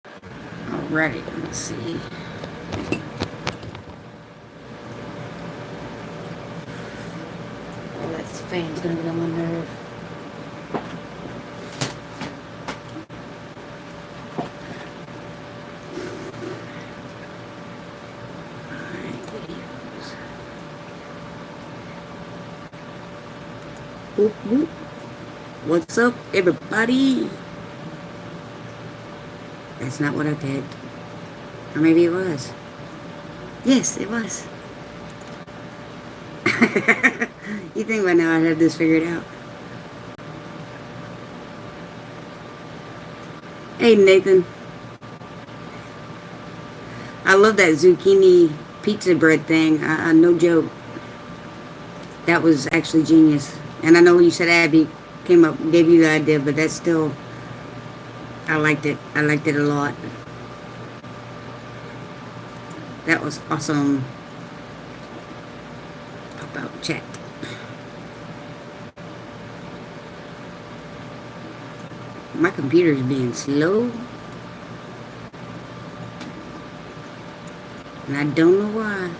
Alrighty, let's see. Oh, that fan's gonna get on my nerve. Alright, videos. Whoop whoop. What's up, everybody? That's not what I picked. Or maybe it was. Yes, it was. You think by now I'd have this figured out. Hey, Nathan. I love that zucchini pizza bread thing. No joke. That was actually genius. And I know you said Abby gave you the idea, but that's still, I liked it. I liked it a lot. That was awesome. Pop out chat. My computer's being slow. And I don't know why.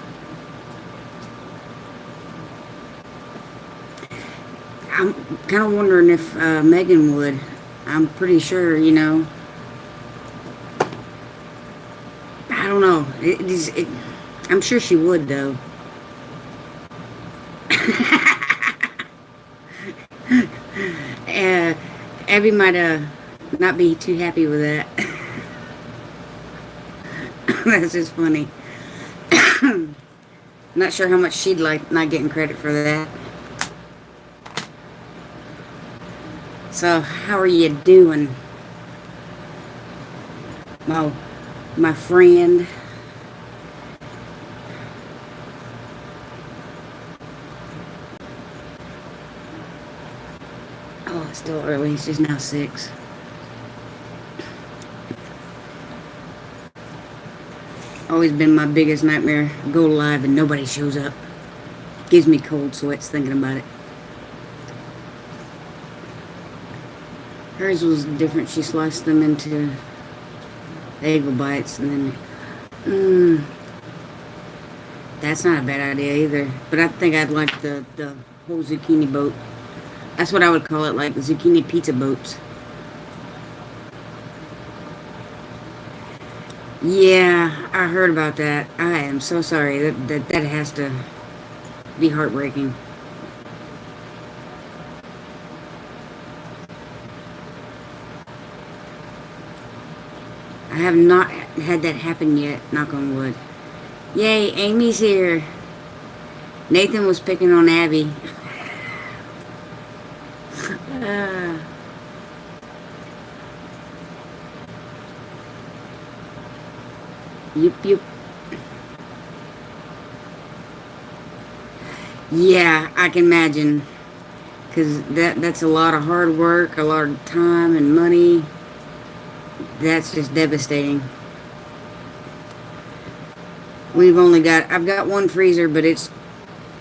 I'm kind of wondering if Megan would. I'm pretty sure, you know. I don't know. I'm sure she would, though. Abby might not be too happy with that. That's just funny. Not sure how much she'd like not getting credit for that. So, how are you doing? My friend. Oh, it's still early. It's just now 6. Always been my biggest nightmare. Go live and nobody shows up. Gives me cold sweats thinking about it. Hers was different. She sliced them into bagel bites and then... that's not a bad idea either. But I think I'd like the whole zucchini boat. That's what I would call it, like the zucchini pizza boats. Yeah, I heard about that. I am so sorry. That has to be heartbreaking. I have not had that happen yet, knock on wood. Yay, Amy's here. Nathan was picking on Abby. Yup. Yeah, I can imagine. Because that's a lot of hard work, a lot of time and money. That's just devastating. I've got one freezer, but it's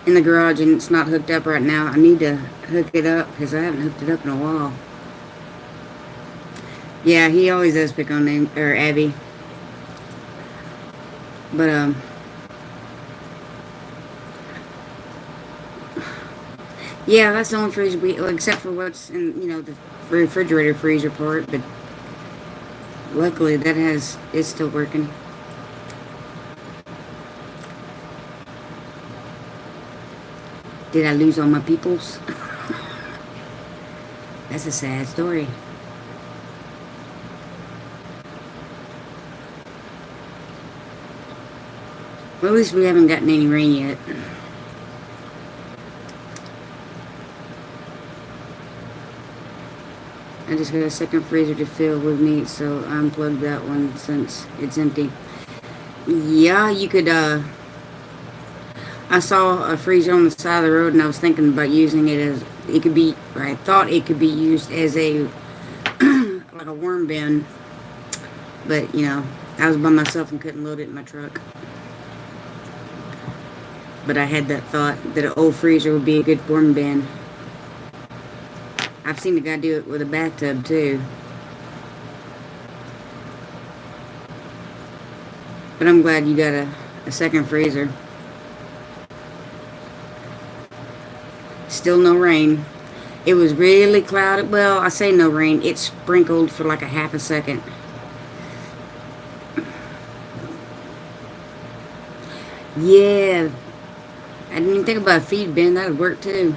in the garage and it's not hooked up right now. I need to hook it up because I haven't hooked it up in a while. Yeah, he always does pick on Abby. But, yeah, that's the only freezer except for what's in, the refrigerator freezer part, but luckily it's still working. Did I lose all my peoples? That's a sad story. Well, at least we haven't gotten any rain yet. I just got a second freezer to fill with meat, so I unplugged that one since it's empty. Yeah, you could, I saw a freezer on the side of the road and I was thinking about using it as, I thought it could be used as a, like a worm bin. But, I was by myself and couldn't load it in my truck. But I had that thought that an old freezer would be a good worm bin. I've seen a guy do it with a bathtub too. But I'm glad you got a second freezer. Still no rain. It was really cloudy. Well, I say no rain. It sprinkled for like a half a second. Yeah. I didn't even think about a feed bin. That would work too.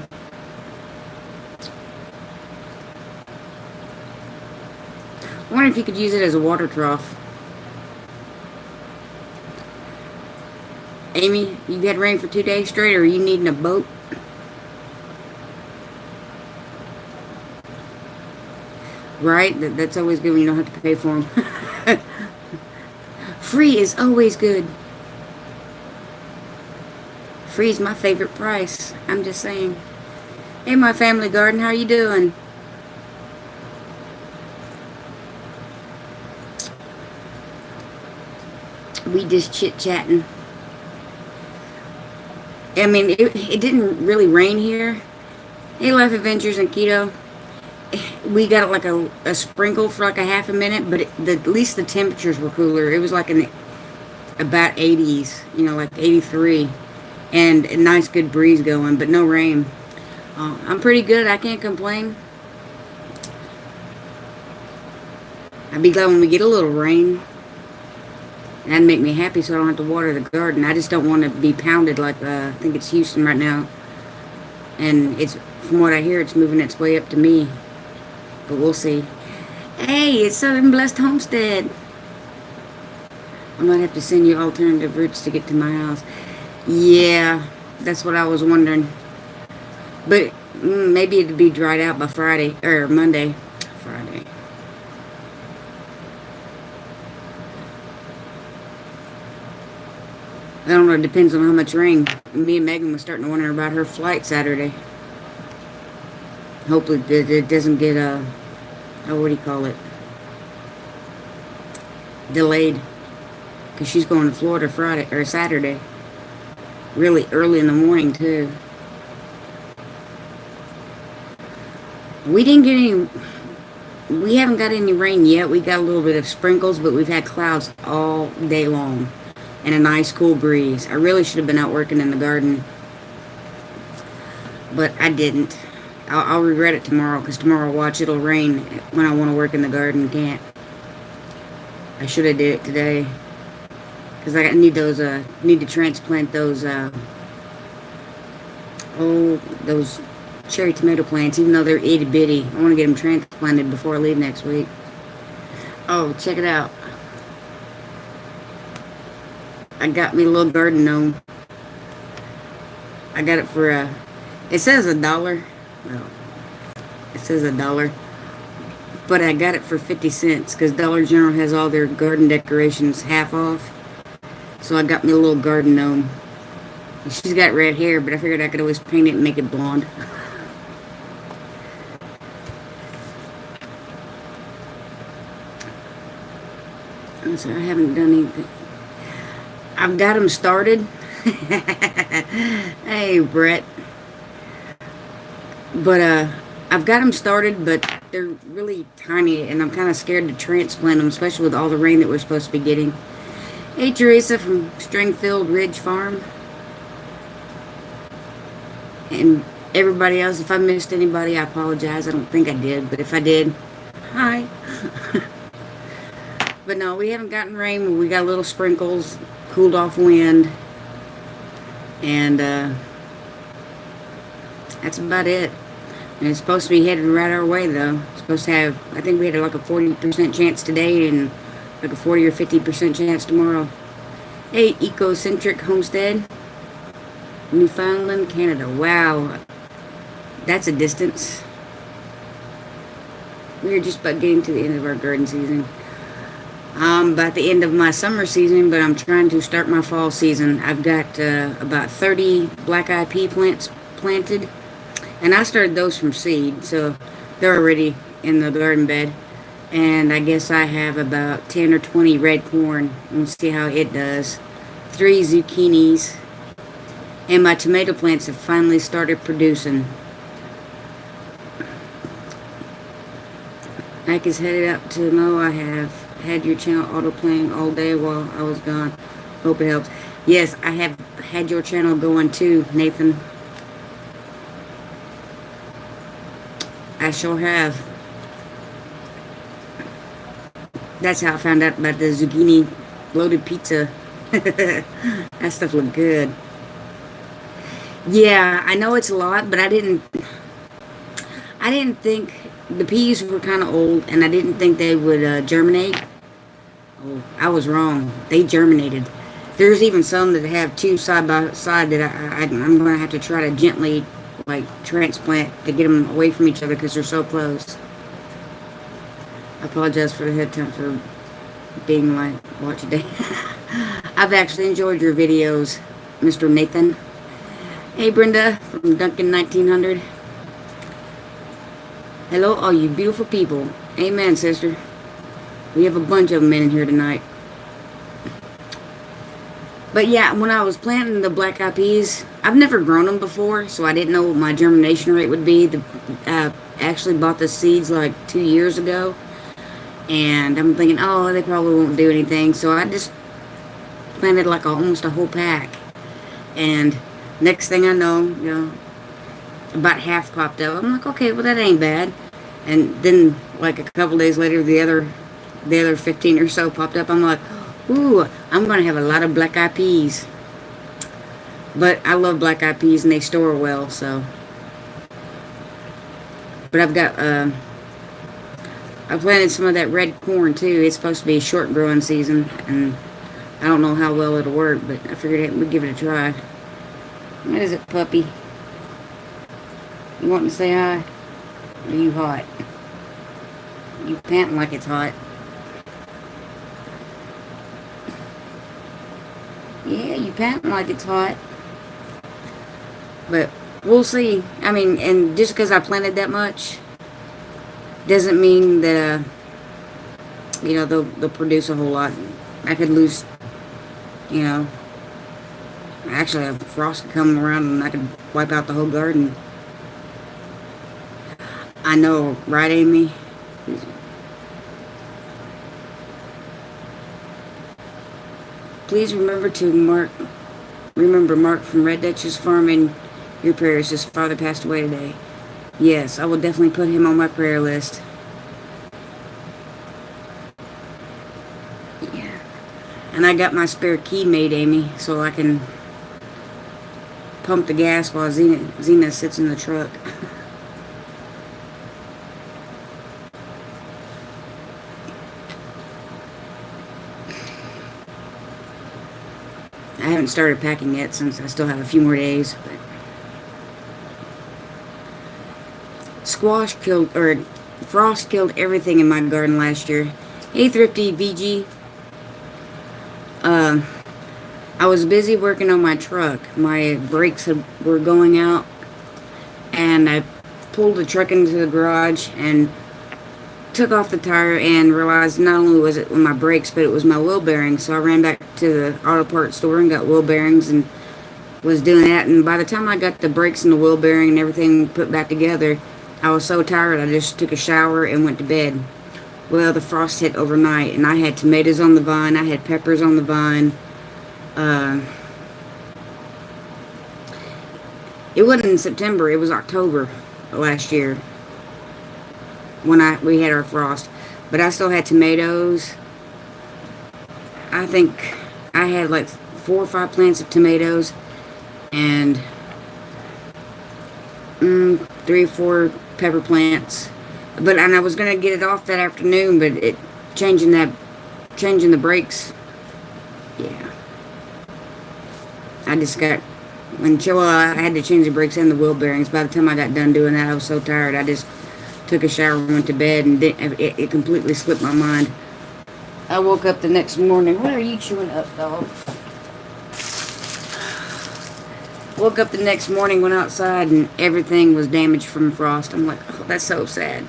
I wonder if you could use it as a water trough. Amy, you've had rain for 2 days straight, or are you needing a boat? Right? That's always good when you don't have to pay for them. Free is always good. Free is my favorite price. I'm just saying. Hey, my family garden, how you doing? We just chit-chatting. I mean, it didn't really rain here. Hey, Life Adventures and Keto. We got like a sprinkle for like a half a minute, but at least the temperatures were cooler. It was like in about 80s, like 83. And a nice good breeze going, but no rain. I'm pretty good. I can't complain. I'd be glad when we get a little rain. That'd make me happy so I don't have to water the garden. I just don't want to be pounded like, I think it's Houston right now. And it's, from what I hear, it's moving its way up to me. But we'll see. Hey, it's Southern Blessed Homestead. I might have to send you alternative routes to get to my house. Yeah, that's what I was wondering. But maybe it'd be dried out by Friday, or Monday. Friday. I don't know, it depends on how much rain. Me and Megan was starting to wonder about her flight Saturday. Hopefully it doesn't get, what do you call it? Delayed. Because she's going to Florida Friday, or Saturday. Really early in the morning, too. We didn't get any, we haven't got any rain yet. We got a little bit of sprinkles, but we've had clouds all day long. And a nice cool breeze. I really should have been out working in the garden. But I didn't. I'll regret it tomorrow, because tomorrow, watch, it'll rain when I want to work in the garden. Can't. I should have did it today. Because I need those, need to transplant those, those cherry tomato plants, even though they're itty bitty. I want to get them transplanted before I leave next week. Oh, check it out. I got me a little garden gnome. I got it for it says $1. Well, it says $1. But I got it for 50 cents because Dollar General has all their garden decorations half off. So I got me a little garden gnome. She's got red hair, but I figured I could always paint it and make it blonde. So I haven't done anything. I've got them started. Hey, Brett. But I've got them started, but they're really tiny, and I'm kind of scared to transplant them, especially with all the rain that we're supposed to be getting. Hey, Teresa from Stringfield Ridge Farm. And everybody else, if I missed anybody, I apologize. I don't think I did, but if I did, hi. But no, we haven't gotten rain. We got little sprinkles, cooled off wind, and that's about it. And it's supposed to be headed right our way, though. It's supposed to have, I think we had like a 40% chance today and like a 40 or 50% chance tomorrow. Hey, Ecocentric Homestead, Newfoundland, Canada. Wow, that's a distance. We are just about getting to the end of our garden season. I'm about the end of my summer season, but I'm trying to start my fall season. I've got about 30 black-eyed pea plants planted. And I started those from seed, so they're already in the garden bed. And I guess I have about 10 or 20 red corn. We'll see how it does. 3 zucchinis. And my tomato plants have finally started producing. Mike is headed out to mow. I have had your channel auto playing all day while I was gone. Hope it helps. Yes, I have had your channel going too, Nathan. I sure have. That's how I found out about the zucchini loaded pizza. That stuff looked good. Yeah, I know it's a lot, but I didn't think the peas were kind of old, and I didn't think they would germinate. Oh, I was wrong. They germinated. There's even some that have two side by side that I'm going to have to try to gently, like, transplant to get them away from each other because they're so close. I apologize for the head time for being my watch today. I've actually enjoyed your videos, Mr. Nathan. Hey, Brenda from Duncan 1900. Hello, all you beautiful people. Amen, sister. We have a bunch of them in here tonight. But yeah, when I was planting the black-eyed peas, I've never grown them before, so I didn't know what my germination rate would be. I actually bought the seeds like 2 years ago, and I'm thinking, oh, they probably won't do anything. So I just planted like almost a whole pack, and next thing I know, about half popped up. I'm like, okay, well that ain't bad. And then like a couple days later, the other 15 or so popped up. I'm like, ooh, I'm gonna have a lot of black-eyed peas. But I love black-eyed peas and they store well, so. But I've got I planted some of that red corn too. It's supposed to be a short growing season, and I don't know how well it'll work, but I figured we'd give it a try. What is it, puppy? You want to say hi? Or are you hot? You panting like it's hot. Yeah, you panting like it's hot. But we'll see. I mean, and just because I planted that much doesn't mean that, they'll produce a whole lot. I could lose, actually a frost could come around and I could wipe out the whole garden. I know, right, Amy? Please remember Mark from Red Duchess Farm in your prayers. His father passed away today. Yes, I will definitely put him on my prayer list. Yeah. And I got my spare key made, Amy, so I can pump the gas while Zena sits in the truck. I haven't started packing yet since I still have a few more days. But frost killed everything in my garden last year. Hey, Thrifty VG. I was busy working on my truck. My brakes were going out, and I pulled the truck into the garage and took off the tire and realized not only was it my brakes, but it was my wheel bearings. So I ran back to the auto parts store and got wheel bearings and was doing that. And by the time I got the brakes and the wheel bearing and everything put back together, I was so tired I just took a shower and went to bed. Well, the frost hit overnight, and I had tomatoes on the vine. I had peppers on the vine. It wasn't in September. It was October last year when we had our frost. But I still had tomatoes. I think I had like 4 or 5 plants of tomatoes and 3 or 4 pepper plants. And I was gonna get it off that afternoon, but changing the brakes. Yeah. I had to change the brakes and the wheel bearings. By the time I got done doing that, I was so tired. I just took a shower and went to bed, and it completely slipped my mind. I woke up the next morning. What are you chewing up, dog? Woke up the next morning, went outside, and everything was damaged from frost. I'm like, oh, that's so sad.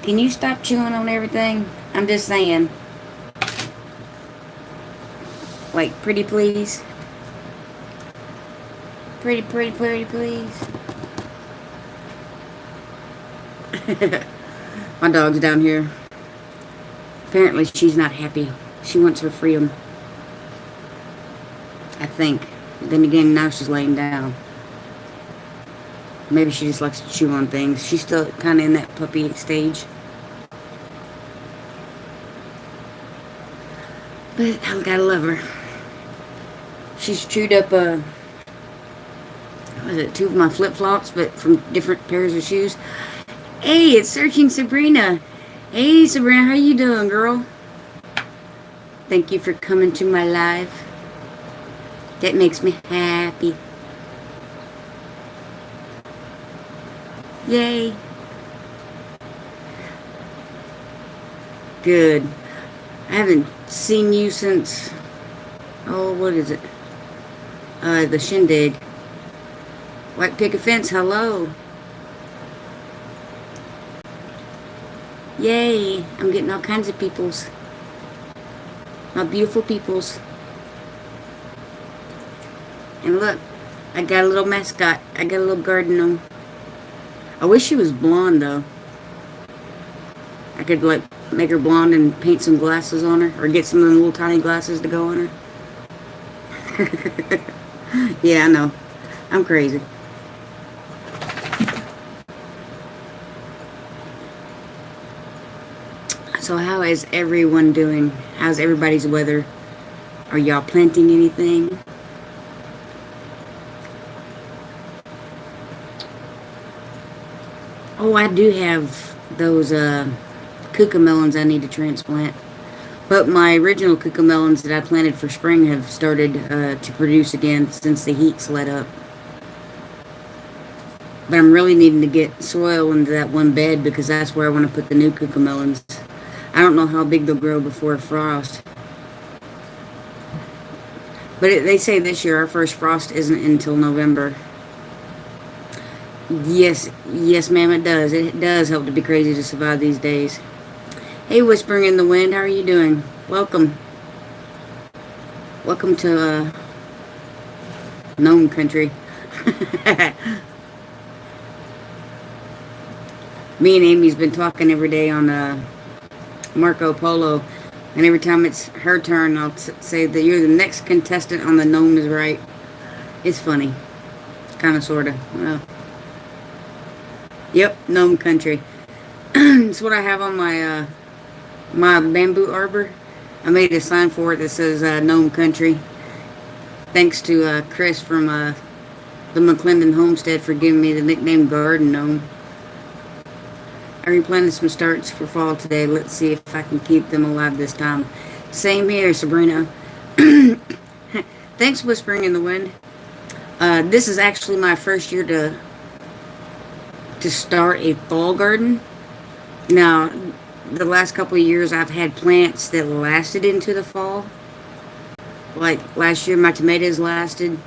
Can you stop chewing on everything? I'm just saying. Like, pretty please. Pretty please. My dog's down here. Apparently she's not happy. She wants her freedom. I think. Then again, now she's laying down. Maybe she just likes to chew on things. She's still kind of in that puppy stage. But I gotta love her. She's chewed up, what was it, 2 of my flip-flops, but from different pairs of shoes. Hey, it's Searching Sabrina. Hey, Sabrina, how you doing, girl? Thank you for coming to my live. That makes me happy. Yay. Good. I haven't seen you since, oh, what is it? The shindig. White picket fence, hello. Yay. I'm getting all kinds of peoples. My beautiful peoples. And look, I got a little mascot. I got a little garden gnome. I wish she was blonde, though. I could, like, make her blonde and paint some glasses on her. Or get some of the little tiny glasses to go on her. Yeah, I know. I'm crazy. So how is everyone doing? How's everybody's weather? Are y'all planting anything? Oh, I do have those cucamelons I need to transplant. But my original cucamelons that I planted for spring have started to produce again since the heat's let up. But I'm really needing to get soil into that one bed because that's where I want to put the new cucamelons. I don't know how big they'll grow before frost. But they say this year our first frost isn't until November. Yes, ma'am, it does. It does help to be crazy to survive these days. Hey, Whispering in the Wind, how are you doing? Welcome. Welcome to Gnome Country. Me and Amy's been talking every day on Marco Polo, and every time it's her turn, I'll say that you're the next contestant on the Gnome is Right. It's funny. Kind of, sort of. Well, yep, Gnome Country. It's what I have on my my bamboo arbor. I made a sign for it that says Gnome Country. Thanks to Chris from the McClendon Homestead for giving me the nickname Garden Gnome. I replanted some starts for fall today. Let's see if I can keep them alive this time. Same here, Sabrina. Thanks, Whispering in the Wind. This is actually my first year to start a fall garden. Now, the last couple of years I've had plants that lasted into the fall. Like last year my tomatoes lasted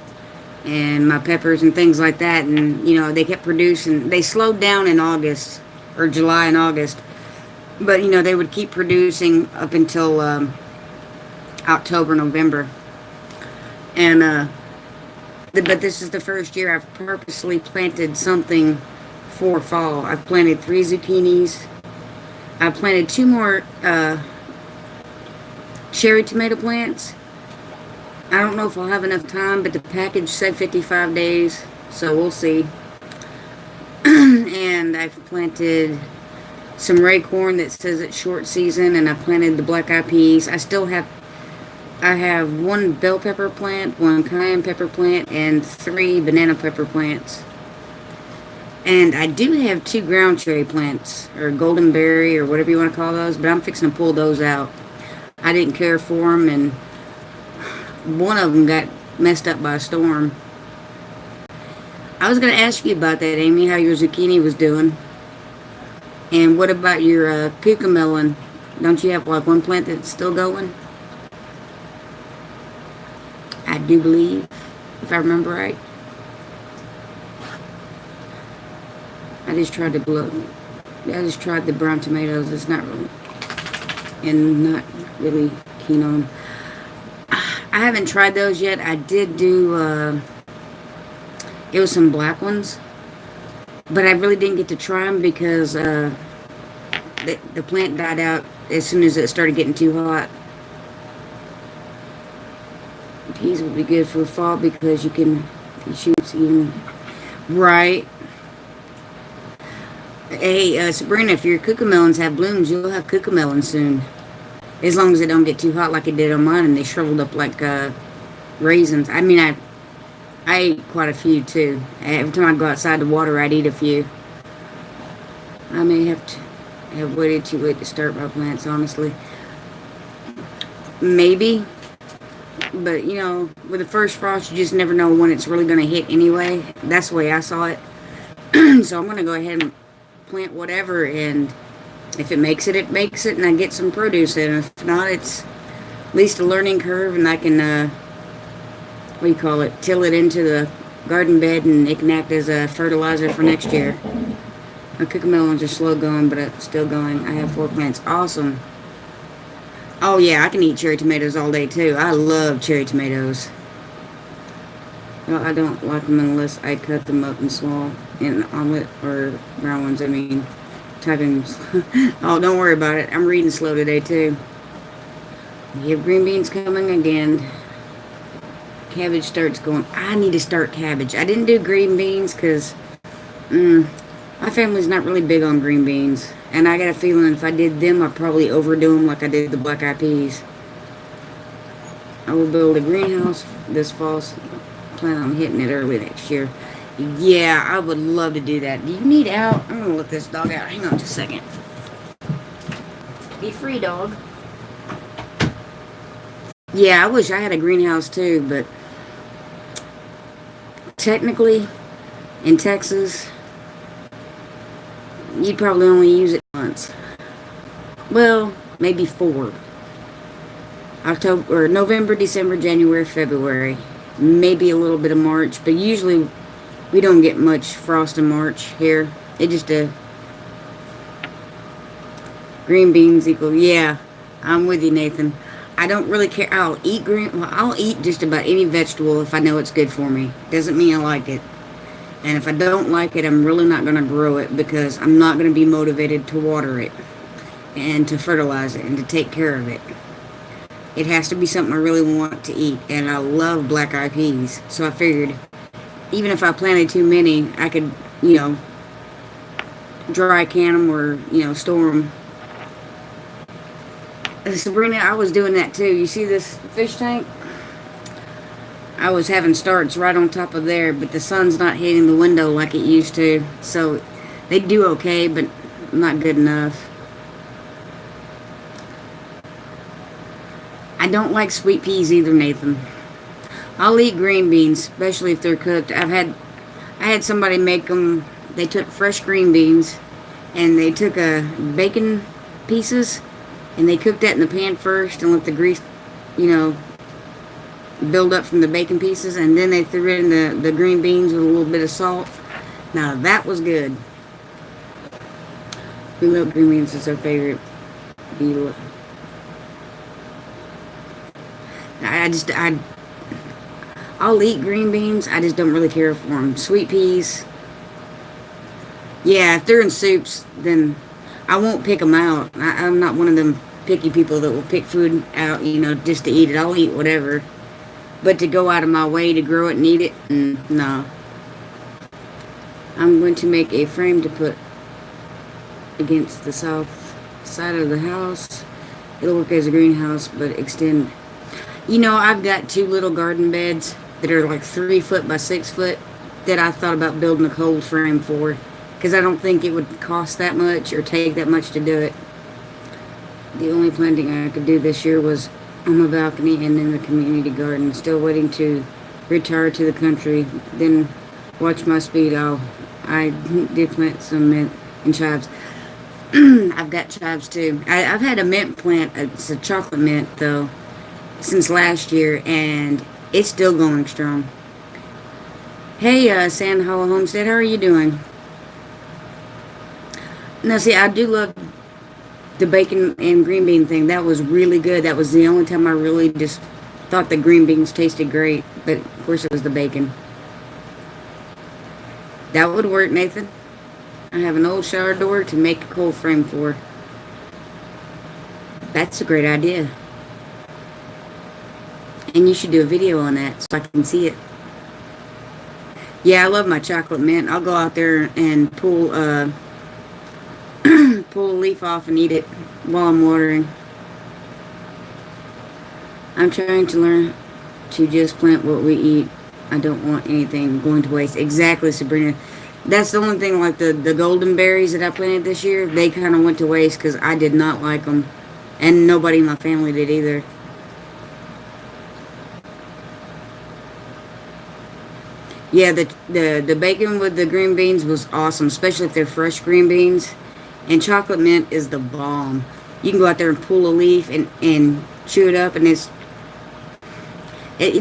and my peppers and things like that, and you know, they kept producing. They slowed down in August or July and August, but you know, they would keep producing up until October, November. And but this is the first year I've purposely planted something for fall. I've planted 3 zucchinis. I planted 2 more cherry tomato plants. I don't know if I'll have enough time, but the package said 55 days, so we'll see. And I've planted some ray corn that says it's short season, and I planted the black eyed peas. I have 1 bell pepper plant, 1 cayenne pepper plant, and 3 banana pepper plants. And I do have 2 ground cherry plants, or golden berry, or whatever you want to call those, but I'm fixing to pull those out. I didn't care for them, and one of them got messed up by a storm. I was going to ask you about that, Amy, how your zucchini was doing. And what about your cucamelon? Don't you have like 1 plant that's still going? I do believe, if I remember right. I just tried the brown tomatoes. It's not really, and not really keen on. I haven't tried those yet. I did do, it was some black ones, but I really didn't get to try them because the plant died out as soon as it started getting too hot. Peas would be good for fall because you can shoots even right. Hey, Sabrina, if your cucamelons have blooms, you'll have cucamelons soon. As long as they don't get too hot like it did on mine and they shriveled up like raisins. I mean, I ate quite a few too. Every time I go outside to water, I'd eat a few. I may have to have waited too late to start my plants, honestly. Maybe. But, you know, with the first frost, you just never know when it's really going to hit anyway. That's the way I saw it. So I'm going to go ahead and plant whatever, and if it makes it, it makes it, and I get some produce. And if not, it's at least a learning curve, and I can, what do you call it, till it into the garden bed, and it can act as a fertilizer for next year. My cucamelons are slow going, but it's still going. I have 4 plants. Awesome. Oh yeah, I can eat cherry tomatoes all day too. I love cherry tomatoes. Well, I don't like them unless I cut them up in small, in omelet or brown ones. I mean, typing. Oh, don't worry about it. I'm reading slow today too. We have green beans coming again. Cabbage starts going. I need to start cabbage. I didn't do green beans because my family's not really big on green beans. And I got a feeling if I did them, I'd probably overdo them like I did the black eyed peas. I will build a greenhouse this fall. Plan on hitting it early next year. Yeah, I would love to do that. Do you need out? I'm going to let this dog out. Hang on just a second. Be free, dog. Yeah, I wish I had a greenhouse too, but technically, in Texas, you'd probably only use it once. Well, maybe 4. October, or November, December, January, February. Maybe a little bit of March, but usually we don't get much frost in March here. It just green beans equal. Yeah, I'm with you, Nathan. I don't really care. I'll eat just about any vegetable if I know it's good for me. Doesn't mean I like it. And if I don't like it, I'm really not going to grow it because I'm not going to be motivated to water it and to fertilize it and to take care of it. It has to be something I really want to eat. And I love black eyed peas. So I figured even if I planted too many, I could, you know, dry can them or, you know, store them. Sabrina, I was doing that too. You see this fish tank? I was having starts right on top of there, but the sun's not hitting the window like it used to. So they do okay, but not good enough. I don't like sweet peas either, Nathan. I'll eat green beans, especially if they're cooked. I had somebody make them. They took fresh green beans, and they took bacon pieces, and they cooked that in the pan first, and let the grease, you know, build up from the bacon pieces, and then they threw in the green beans with a little bit of salt. Now that was good. We love green beans. It's our favorite beetle. I'll eat green beans. I just don't really care for them. Sweet peas. Yeah, if they're in soups, then I won't pick them out. I'm not one of them picky people that will pick food out, you know, just to eat it. I'll eat whatever. But to go out of my way to grow it and eat it, no. I'm going to make a frame to put against the south side of the house. It'll work as a greenhouse, but extend. You know, I've got 2 little garden beds that are like 3 foot by 6 foot that I thought about building a cold frame for, because I don't think it would cost that much or take that much to do it. The only planting I could do this year was on my balcony and in the community garden. Still waiting to retire to the country. Then watch my speed. I did plant some mint and chives. I've got chives too. I've had a mint plant. It's a chocolate mint though, since last year, and it's still going strong. Hey, Sand Hollow Homestead, how are you doing? Now, see, I do love the bacon and green bean thing. That was really good. That was the only time I really just thought the green beans tasted great. But, of course, it was the bacon. That would work, Nathan. I have an old shower door to make a cold frame for. That's a great idea. And you should do a video on that so I can see it. Yeah, I love my chocolate mint. I'll go out there and pull pull a leaf off and eat it while I'm watering. I'm trying to learn to just plant what we eat. I don't want anything going to waste. Exactly, Sabrina. That's the only thing, like the golden berries that I planted this year, they kind of went to waste because I did not like them. And nobody in my family did either. Yeah, the bacon with the green beans was awesome, especially if they're fresh green beans. And chocolate mint is the bomb. You can go out there and pull a leaf and chew it up, and it's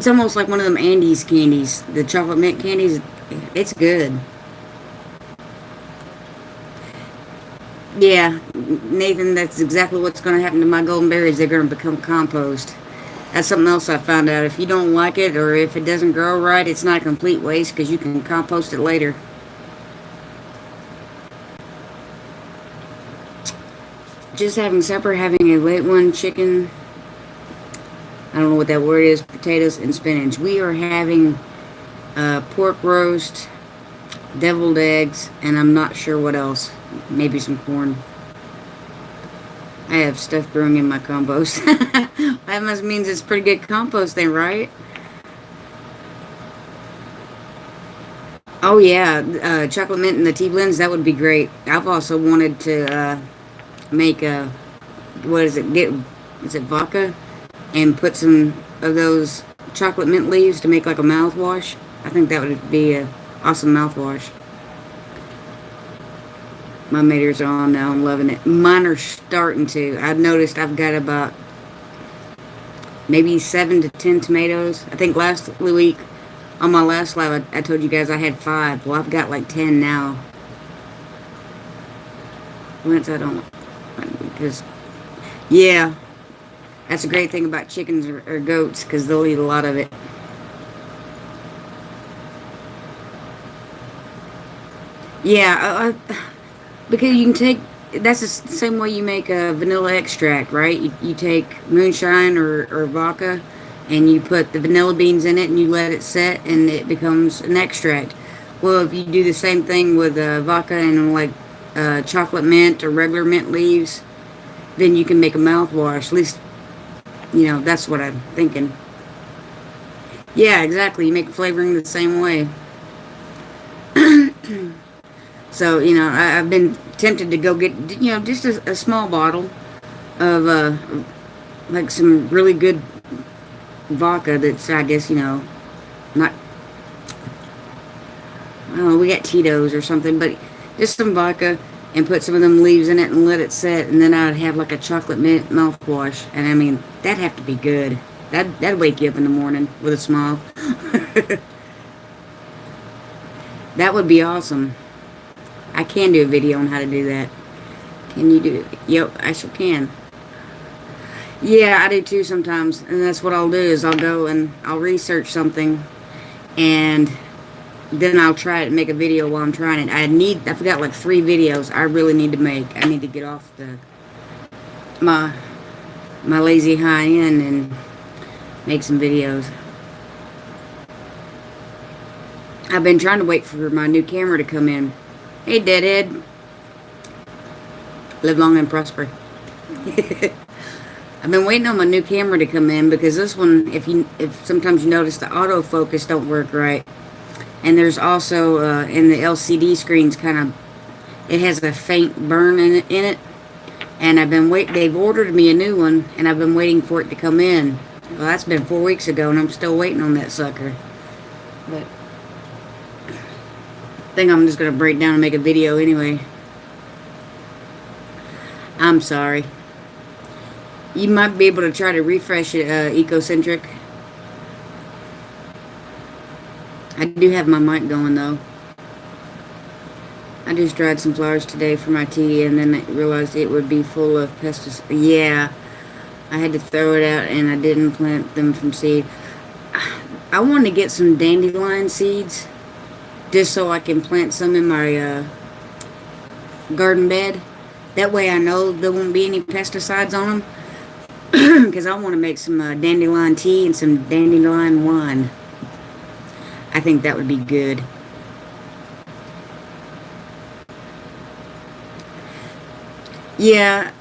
almost like one of them Andes candies, the chocolate mint candies. It's good. Yeah, Nathan, that's exactly what's going to happen to my golden berries. They're going to become compost. That's something else I found out. If you don't like it or if it doesn't grow right, it's not a complete waste because you can compost it later. Just having supper, having a late one, chicken. I don't know what that word is. Potatoes and spinach. We are having pork roast, deviled eggs, and I'm not sure what else. Maybe some corn. I have stuff growing in my compost. That must means it's pretty good composting, right? Oh yeah, chocolate mint and the tea blends, that would be great. I've also wanted to make a, what is it, is it vodka? And put some of those chocolate mint leaves to make like a mouthwash. I think that would be a awesome mouthwash. My meters are on now. I'm loving it. Mine are starting to. I've noticed I've got about maybe 7 to 10 tomatoes. I think last week on my last live I told you guys I had 5. Well, I've got like 10 now. Once I don't, because yeah, that's a great thing about chickens or goats because they'll eat a lot of it. Yeah, because you can take, that's the same way you make a vanilla extract, right? You take moonshine or vodka and you put the vanilla beans in it and you let it set and it becomes an extract. Well, if you do the same thing with vodka and like chocolate mint or regular mint leaves, then you can make a mouthwash. At least, that's what I'm thinking. Yeah, exactly. You make flavoring the same way. So, I've been tempted to go get, just a small bottle of, like some really good vodka that's, I guess, not, I don't know, we got Tito's or something, but just some vodka and put some of them leaves in it and let it set, and then I'd have like a chocolate mint mouthwash, and I mean, that'd have to be good. That'd wake you up in the morning with a smile. That would be awesome. I can do a video on how to do that. Can you do it? Yep, I sure can. Yeah, I do too sometimes. And that's what I'll do is I'll go and I'll research something and then I'll try it and make a video while I'm trying it. I forgot like 3 videos I really need to make. I need to get off my lazy high end and make some videos. I've been trying to wait for my new camera to come in. Hey, Deadhead. Live long and prosper. I've been waiting on my new camera to come in because this one, if sometimes you notice the autofocus don't work right. And there's also, in the LCD screens it has a faint burn in it. And they've ordered me a new one and I've been waiting for it to come in. Well, that's been 4 weeks ago and I'm still waiting on that sucker. But I think I'm just going to break down and make a video anyway. I'm sorry. You might be able to try to refresh it, Ecocentric. I do have my mic going though. I just dried some flowers today for my tea and then I realized it would be full of pesticides. Yeah, I had to throw it out and I didn't plant them from seed. I want to get some dandelion seeds just so I can plant some in my garden bed. That way I know there won't be any pesticides on them. because I want to make some dandelion tea and some dandelion wine. I think that would be good. Yeah,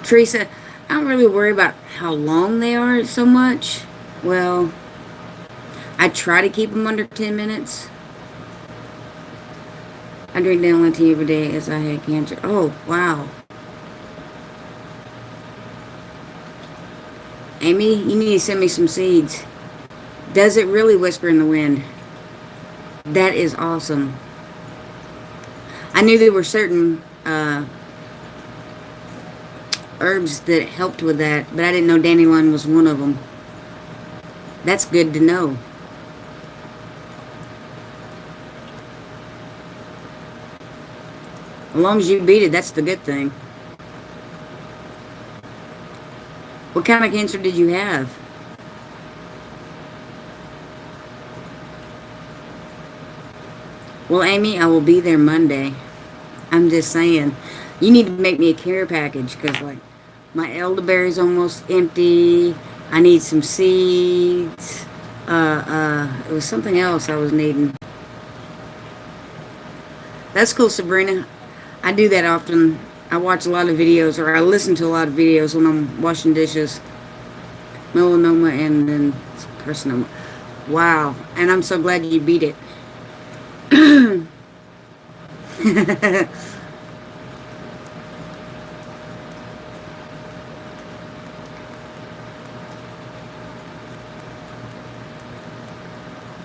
Teresa, I don't really worry about how long they are so much. Well, I try to keep them under 10 minutes. I drink dandelion tea every day as I had cancer. Oh, wow. Amy, you need to send me some seeds. Does it really whisper in the wind? That is awesome. I knew there were certain herbs that helped with that, but I didn't know dandelion was one of them. That's good to know. As long as you beat it, that's the good thing. What kind of cancer did you have? Well, Amy, I will be there Monday. I'm just saying. You need to make me a care package because, like, my elderberry's almost empty. I need some seeds. It was something else I was needing. That's cool, Sabrina. I do that often. I watch a lot of videos, or I listen to a lot of videos when I'm washing dishes. Melanoma and then carcinoma. Wow. And I'm so glad you beat it.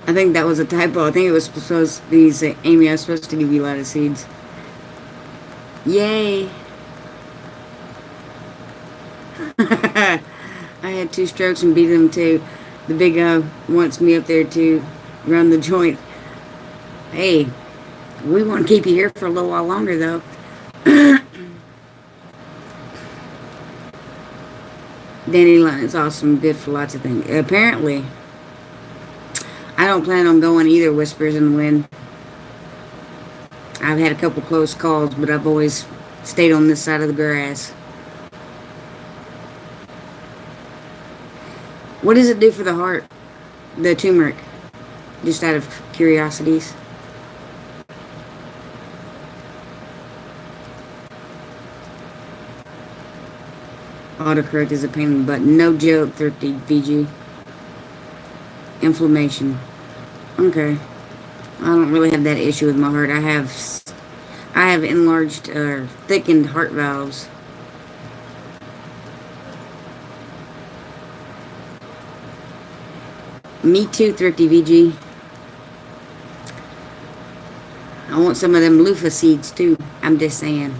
I think that was a typo. I think it was supposed to be, say, Amy, I was supposed to give you a lot of seeds. Yay. I had 2 strokes and beat them too. The big guy wants me up there to run the joint. Hey, we want to keep you here for a little while longer, though. Dandelion is awesome, good for lots of things. Apparently, I don't plan on going either, Whispers in the Wind. I've had a couple close calls, but I've always stayed on this side of the grass. What does it do for the heart? The turmeric? Just out of curiosities. Autocorrect is a pain in the butt. No joke, Thrifty VG. Inflammation. Okay. I don't really have that issue with my heart. I have enlarged or thickened heart valves. Me too, Thrifty VG. I want some of them loofah seeds too. I'm just saying.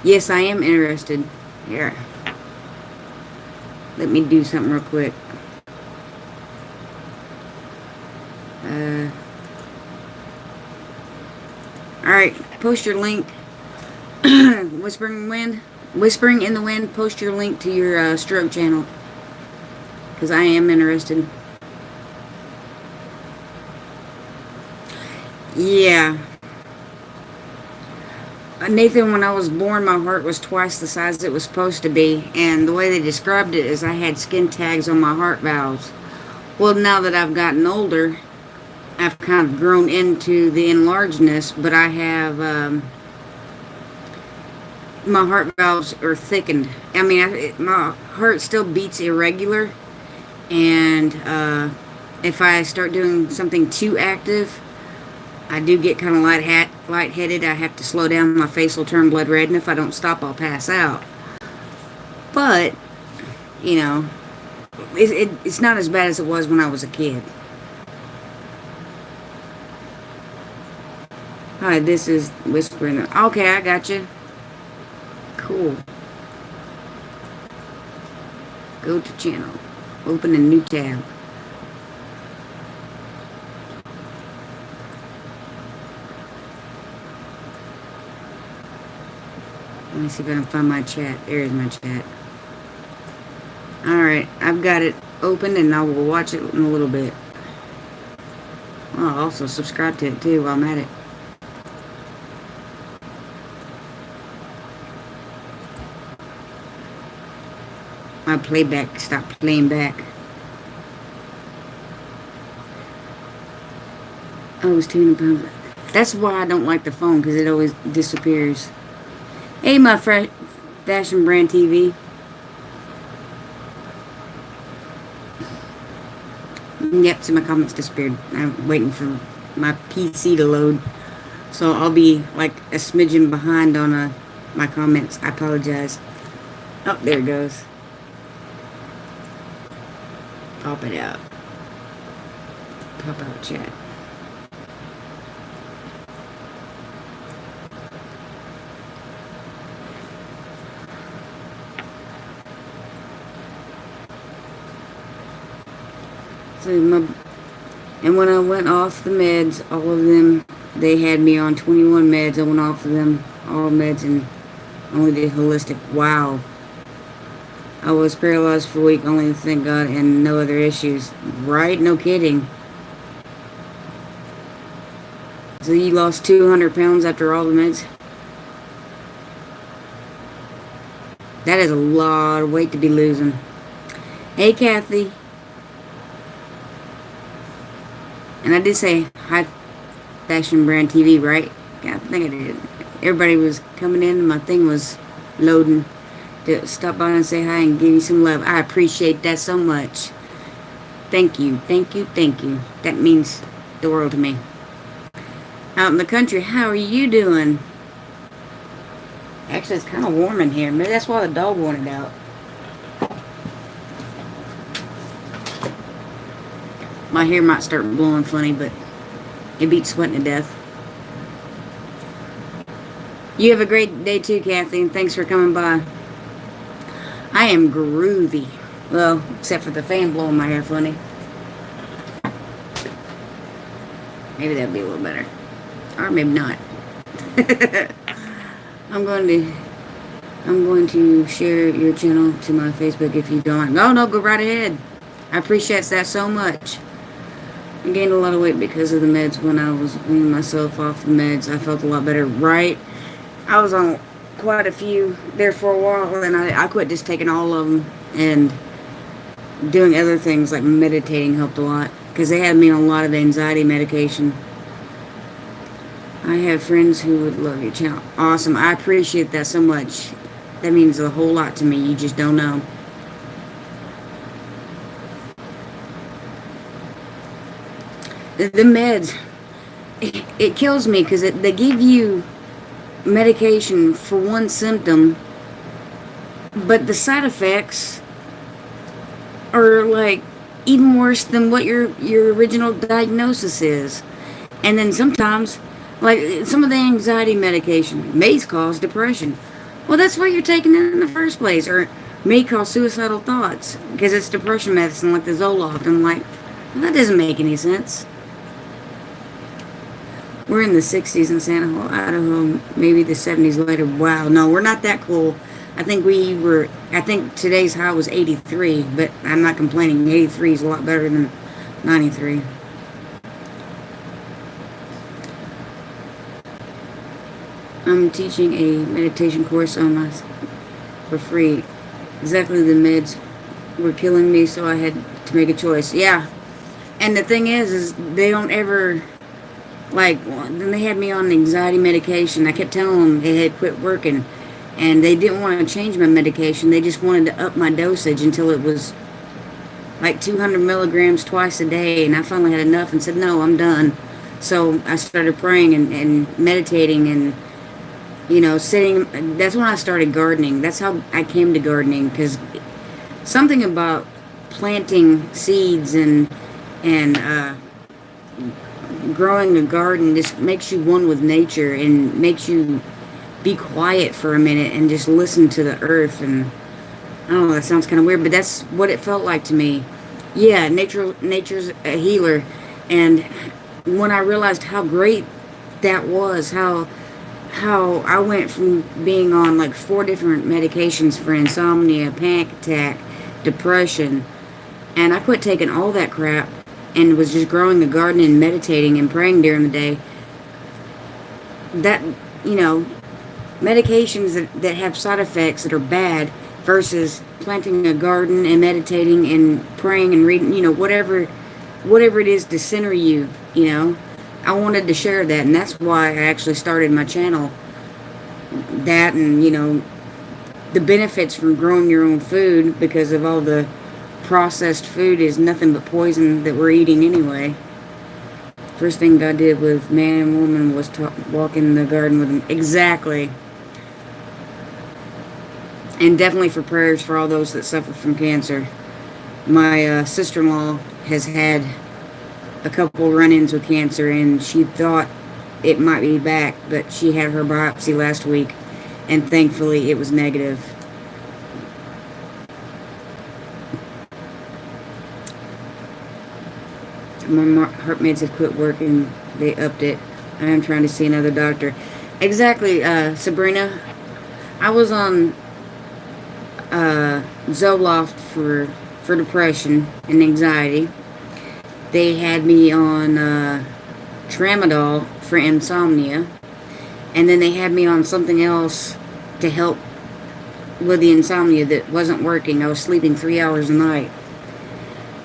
Yes, I am interested. Here. Let me do something real quick. Alright, post your link. Whispering in the Wind, post your link to your stroke channel. Because I am interested. Yeah. Nathan, when I was born, my heart was twice the size it was supposed to be. And the way they described it is I had skin tags on my heart valves. Well, now that I've gotten older, I've kind of grown into the enlargedness, but I have, my heart valves are thickened. I mean, my heart still beats irregular. And if I start doing something too active, I do get kind of lightheaded. I have to slow down. My face will turn blood red, and if I don't stop, I'll pass out. But, you know, it's not as bad as it was when I was a kid. Hi, this is Whispering. Okay, I got you. Cool. Go to channel. Open a new tab. Let me see if I can find my chat. There's my chat. Alright, I've got it open and I will watch it in a little bit. I'll also subscribe to it too while I'm at it. My playback stopped playing back. Oh, it's 200 pounds. That's why I don't like the phone, because it always disappears. Hey, my Fashion Brand TV. Yep, so my comments disappeared. I'm waiting for my PC to load. So I'll be like a smidgen behind on my comments. I apologize. Oh, there it goes. Pop it out. Pop out chat. So and when I went off the meds, all of them, they had me on 21 meds. I went off of them, all meds, and only did holistic. Wow. I was paralyzed for a week, only thank God, and no other issues. Right? No kidding. So you lost 200 pounds after all the meds? That is a lot of weight to be losing. Hey, Kathy. And I did say hi, Fashion Brand TV, right? Yeah, I think I did. Everybody was coming in and my thing was loading. To stop by and say hi and give you some love. I appreciate that so much. Thank you, thank you, thank you. That means the world to me. Out in the country, how are you doing? Actually, it's kind of warm in here. Maybe that's why the dog wanted out. My hair might start blowing funny, but it beats sweating to death. You have a great day too, Kathy, and thanks for coming by. I am groovy. Well, except for the fan blowing my hair funny. Maybe that'd be a little better. Or maybe not. I'm going to share your channel to my Facebook if you don't. No, go right ahead. I appreciate that so much. I gained a lot of weight because of the meds. When I was weaning myself off the meds, I felt a lot better, right? I was on quite a few there for a while, and I quit just taking all of them, and doing other things like meditating helped a lot, because they had me on a lot of anxiety medication. I have friends who would love your channel. Awesome. I appreciate that so much. That means a whole lot to me. You just don't know. The meds, it kills me, because they give you medication for one symptom, but the side effects are like even worse than what your original diagnosis is. And then sometimes, like some of the anxiety medication may cause depression. Well, that's why you're taking it in the first place, or may cause suicidal thoughts because it's depression medicine, like the Zoloft. I'm like, well, that doesn't make any sense. We're in the 60s in Santa, Idaho, maybe the 70s later. Wow, no, we're not that cool. I think today's high was 83, but I'm not complaining. 83 is a lot better than 93. I'm teaching a meditation course for free. Exactly, the meds were killing me, so I had to make a choice. Yeah, and the thing is they don't ever... Like, then they had me on anxiety medication. I kept telling them it had quit working. And they didn't want to change my medication. They just wanted to up my dosage until it was like 200 milligrams twice a day. And I finally had enough and said, no, I'm done. So I started praying and meditating and, sitting. That's when I started gardening. That's how I came to gardening. Because something about planting seeds and growing a garden just makes you one with nature and makes you be quiet for a minute and just listen to the earth. And I don't know, that sounds kind of weird, but that's what it felt like to me. Yeah, nature's a healer. And when I realized how great that was, how I went from being on like 4 different medications for insomnia, panic attack, depression, and I quit taking all that crap and was just growing a garden and meditating and praying during the day, that, you know, medications that have side effects that are bad versus planting a garden and meditating and praying and reading, you know, whatever it is to center you, you know. I wanted to share that, and that's why I actually started my channel. That, and, you know, the benefits from growing your own food, because of all the processed food is nothing but poison that we're eating anyway. First thing God did with man and woman was walk in the garden with them. Exactly. And definitely for prayers for all those that suffer from cancer. My sister-in-law has had a couple run-ins with cancer, and she thought it might be back, but she had her biopsy last week, and thankfully it was negative. My heart meds have quit working. They upped it. I am trying to see another doctor. Exactly, Sabrina. I was on Zoloft for depression and anxiety. They had me on Tramadol for insomnia, and then they had me on something else to help with the insomnia that wasn't working. I was sleeping 3 hours a night,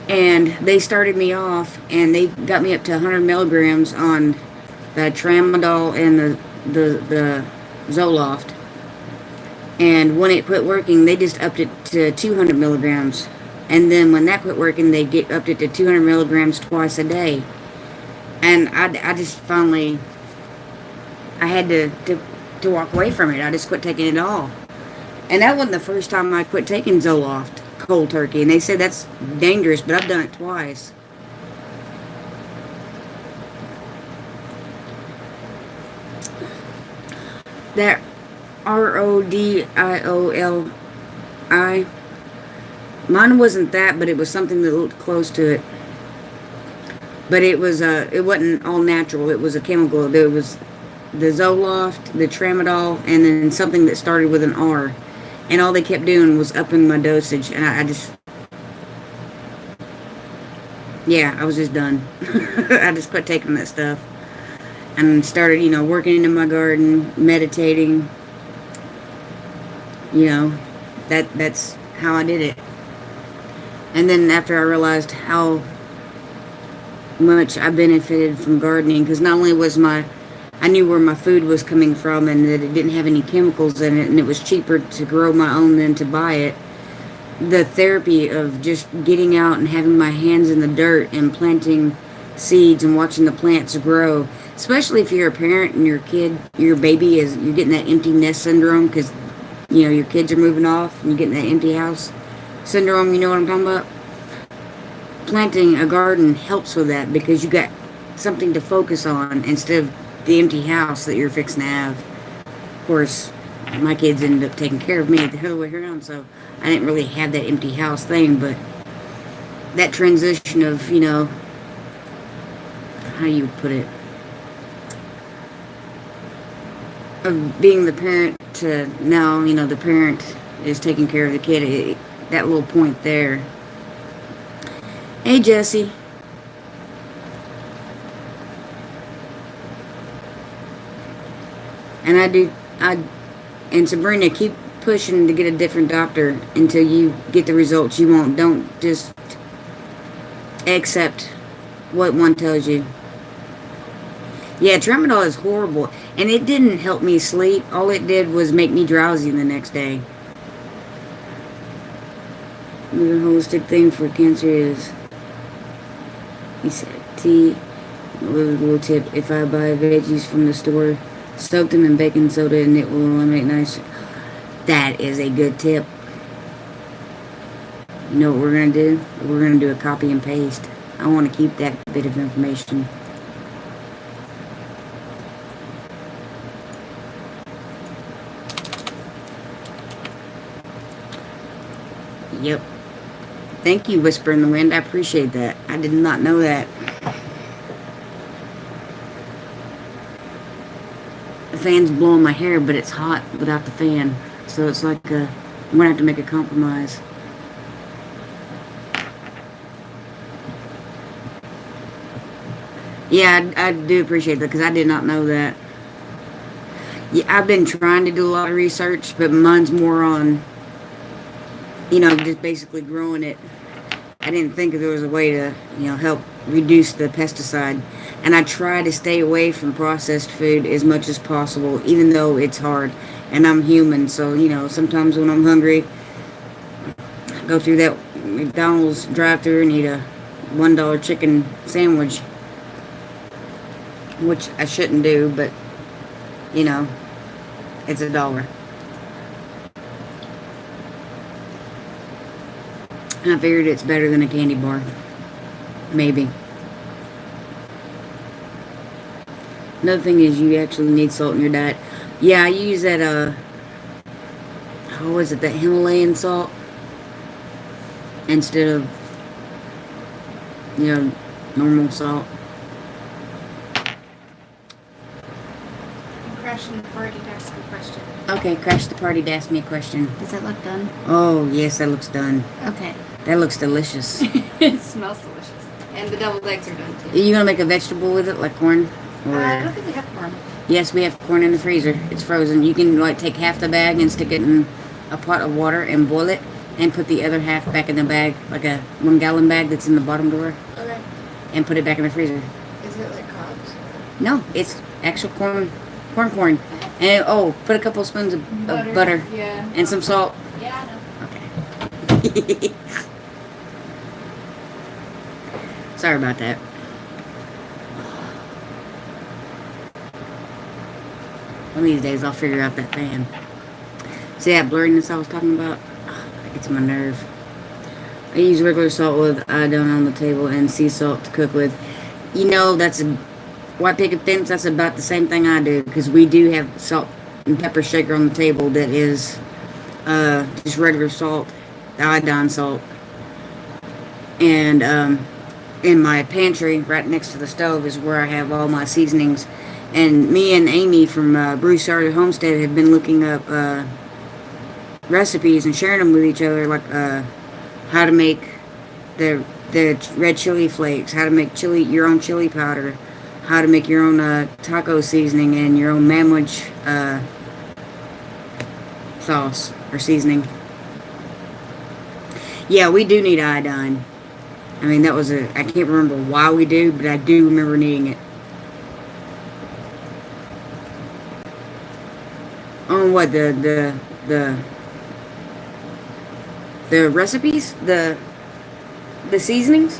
and they started me off, and they got me up to 100 milligrams on the Tramadol and the Zoloft. And when it quit working, they just upped it to 200 milligrams. And then when that quit working, they upped it to 200 milligrams twice a day. And I just finally, I had to walk away from it. I just quit taking it all. And that wasn't the first time I quit taking Zoloft cold turkey. And they said that's dangerous, but I've done it twice. That Rodioli. Mine wasn't that, but it was something that looked close to it. But it wasn't all natural. It was a chemical. There was the Zoloft, the Tramadol, and then something that started with an R. And all they kept doing was upping my dosage. And I just, yeah, I was just done. I just quit taking that stuff. And started, you know, working in my garden, meditating. You know, that's how I did it. And then after I realized how much I benefited from gardening, because not only was I knew where my food was coming from and that it didn't have any chemicals in it, and it was cheaper to grow my own than to buy it. The therapy of just getting out and having my hands in the dirt and planting seeds and watching the plants grow, especially if you're a parent and your baby you're getting that empty nest syndrome, because, you know, your kids are moving off and you're getting that empty house syndrome. You know what I'm talking about? Planting a garden helps with that, because you got something to focus on instead of the empty house that you're fixing to have. Of course, my kids ended up taking care of me the other way around, so I didn't really have that empty house thing. But that transition of, you know, how do you put it, of being the parent to now, you know, the parent is taking care of the kid, that little point there. Hey, Jesse. And and Sabrina, keep pushing to get a different doctor until you get the results you want. Don't just accept what one tells you. Yeah, Tramadol is horrible, and it didn't help me sleep. All it did was make me drowsy the next day. The holistic thing for cancer is, he said, tea. A little tip: if I buy veggies from the store, soak them in baking soda and it will eliminate nice. That is a good tip. You know what we're going to do? We're going to do a copy and paste. I want to keep that bit of information. Yep. Thank you, Whisper in the Wind. I appreciate that. I did not know that. The fan's blowing my hair, but it's hot without the fan. So it's like I'm going to have to make a compromise. Yeah, I do appreciate that because I did not know that. Yeah, I've been trying to do a lot of research, but mine's more on, just basically growing it. I didn't think there was a way to, help reduce the pesticide. And I try to stay away from processed food as much as possible, even though it's hard. And I'm human, so, sometimes when I'm hungry, I go through that McDonald's drive-thru and eat a $1 chicken sandwich, which I shouldn't do, but, you know, it's $1. And I figured it's better than a candy bar. Maybe. Another thing is you actually need salt in your diet. Yeah, I use that, how was it, that Himalayan salt instead of, normal salt. Crashing the party to ask a question. Okay, Crash the Party to ask me a question. Does that look done? Oh, yes, that looks done. Okay. That looks delicious. It smells delicious. And the deviled eggs are done Are too. you going to make a vegetable with it, like corn? I don't think we have corn. Yes, we have corn in the freezer. It's frozen. You can, take half the bag and stick it in a pot of water and boil it and put the other half back in the bag, like a 1-gallon bag that's in the bottom drawer, Okay. and put it back in the freezer. Is it like cobs? No, it's actual corn. And, put a couple spoons of butter Yeah. and some salt. Yeah, I know. Okay. Sorry about that. One of these days I'll figure out that fan. See that blurriness I was talking about? That gets my nerve. I use regular salt with iodine on the table and sea salt to cook with. That's a white picket fence. That's about the same thing I do because we do have salt and pepper shaker on the table that is just regular salt, the iodine salt. And in my pantry, right next to the stove, is where I have all my seasonings. And me and Amy from Bruce Arthur Homestead have been looking up recipes and sharing them with each other, like how to make the red chili flakes, how to make your own chili powder, how to make your own taco seasoning and your own manwich sauce or seasoning. Yeah, we do need iodine. I mean, I can't remember why we do, but I do remember needing it. On what, the recipes? The seasonings?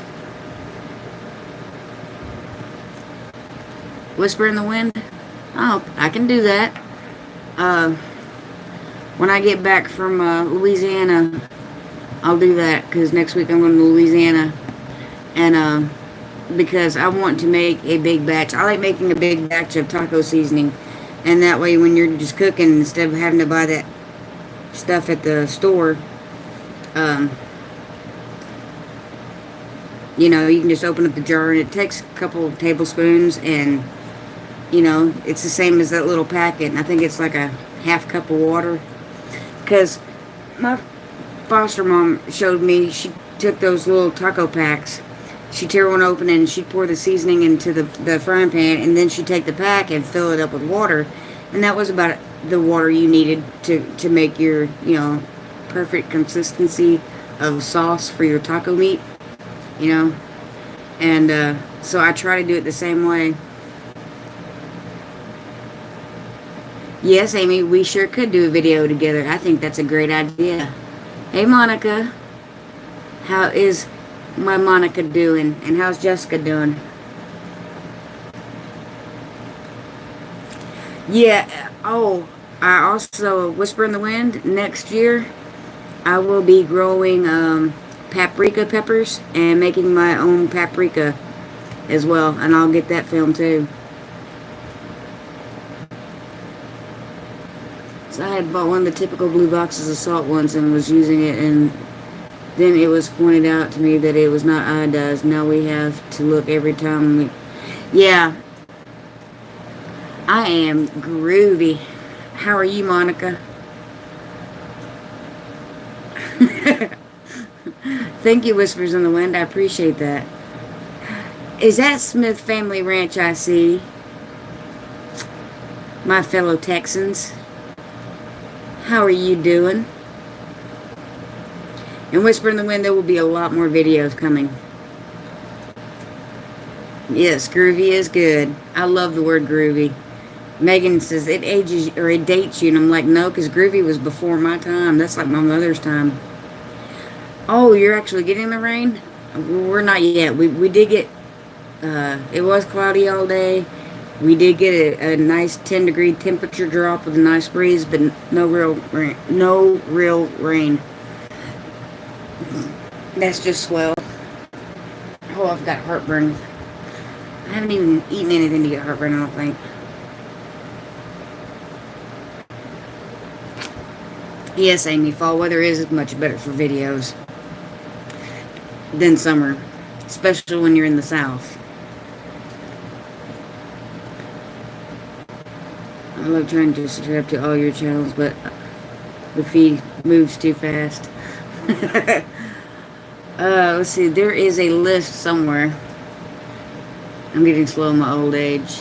Whisper in the wind? Oh, I can do that. When I get back from Louisiana, I'll do that, because next week I'm going to Louisiana. And because I want to make a big batch. I like making a big batch of taco seasoning. And that way when you're just cooking, instead of having to buy that stuff at the store, you can just open up the jar, and it takes a couple of tablespoons, and it's the same as that little packet, and I think it's like a half cup of water. Because my foster mom showed me, she took those little taco packs, she'd tear one open and she'd pour the seasoning into the frying pan, and then she'd take the pack and fill it up with water, and that was about the water you needed to make your perfect consistency of sauce for your taco meat, and so I try to do it the same way. Yes, Amy, we sure could do a video together. I think that's a great idea. Hey, Monica. How is my Monica doing? And how's Jessica doing? Yeah. Oh, I also, Whisper in the Wind, next year I will be growing paprika peppers and making my own paprika as well. And I'll get that filmed too. So I had bought one of the typical blue boxes of salt once and was using it, and then it was pointed out to me that it was not iodized. Now we have to look every time we... Yeah. I am groovy. How are you, Monica? Thank you, Whispers in the Wind. I appreciate that. Is that Smith Family Ranch I see? My fellow Texans, how are you doing? And Whisper in the Wind, there will be a lot more videos coming. Yes, groovy is good. I love the word groovy. Megan says it ages or it dates you, and I'm like, no, because groovy was before my time. That's like my mother's time. Oh, you're actually getting the rain? We're not yet. We did get. It was cloudy all day. We did get a nice 10-degree temperature drop with a nice breeze, but no real rain. No real rain. That's just swell. Oh, I've got heartburn. I haven't even eaten anything to get heartburn, I don't think. Yes, Amy, fall weather is much better for videos than summer, especially when you're in the South. I love trying to subscribe to all your channels, but the feed moves too fast. Let's see, there is a list somewhere. I'm getting slow in my old age.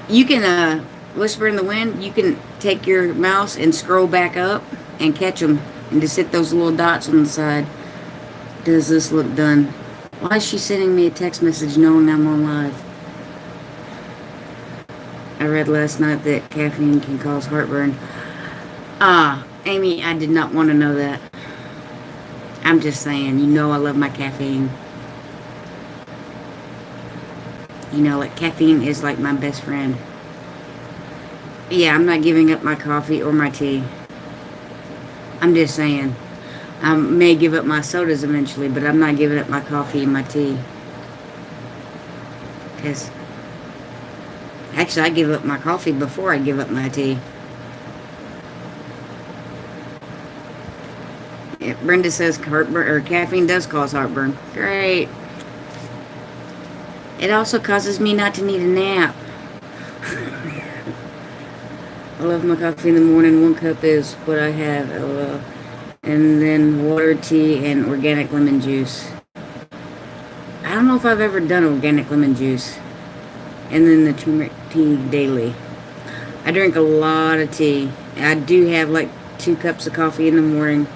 You can, Whisper in the Wind, you can take your mouse and scroll back up and catch them and just hit those little dots on the side. Does this look done? Why is she sending me a text message knowing I'm on live? I read last night that caffeine can cause heartburn. Amy, I did not want to know that. I'm just saying, you know I love my caffeine. You know, like caffeine is like my best friend. Yeah, I'm not giving up my coffee or my tea. I'm just saying. I may give up my sodas eventually, but I'm not giving up my coffee and my tea. Because, actually, I give up my coffee before I give up my tea. Yeah, Brenda says heartburn, or caffeine does cause heartburn. Great. It also causes me not to need a nap. I love my coffee in the morning. 1 cup is what I have. And then water, tea, and organic lemon juice. I don't know if I've ever done organic lemon juice. And then the turmeric tea daily. I drink a lot of tea. I do have like 2 cups of coffee in the morning.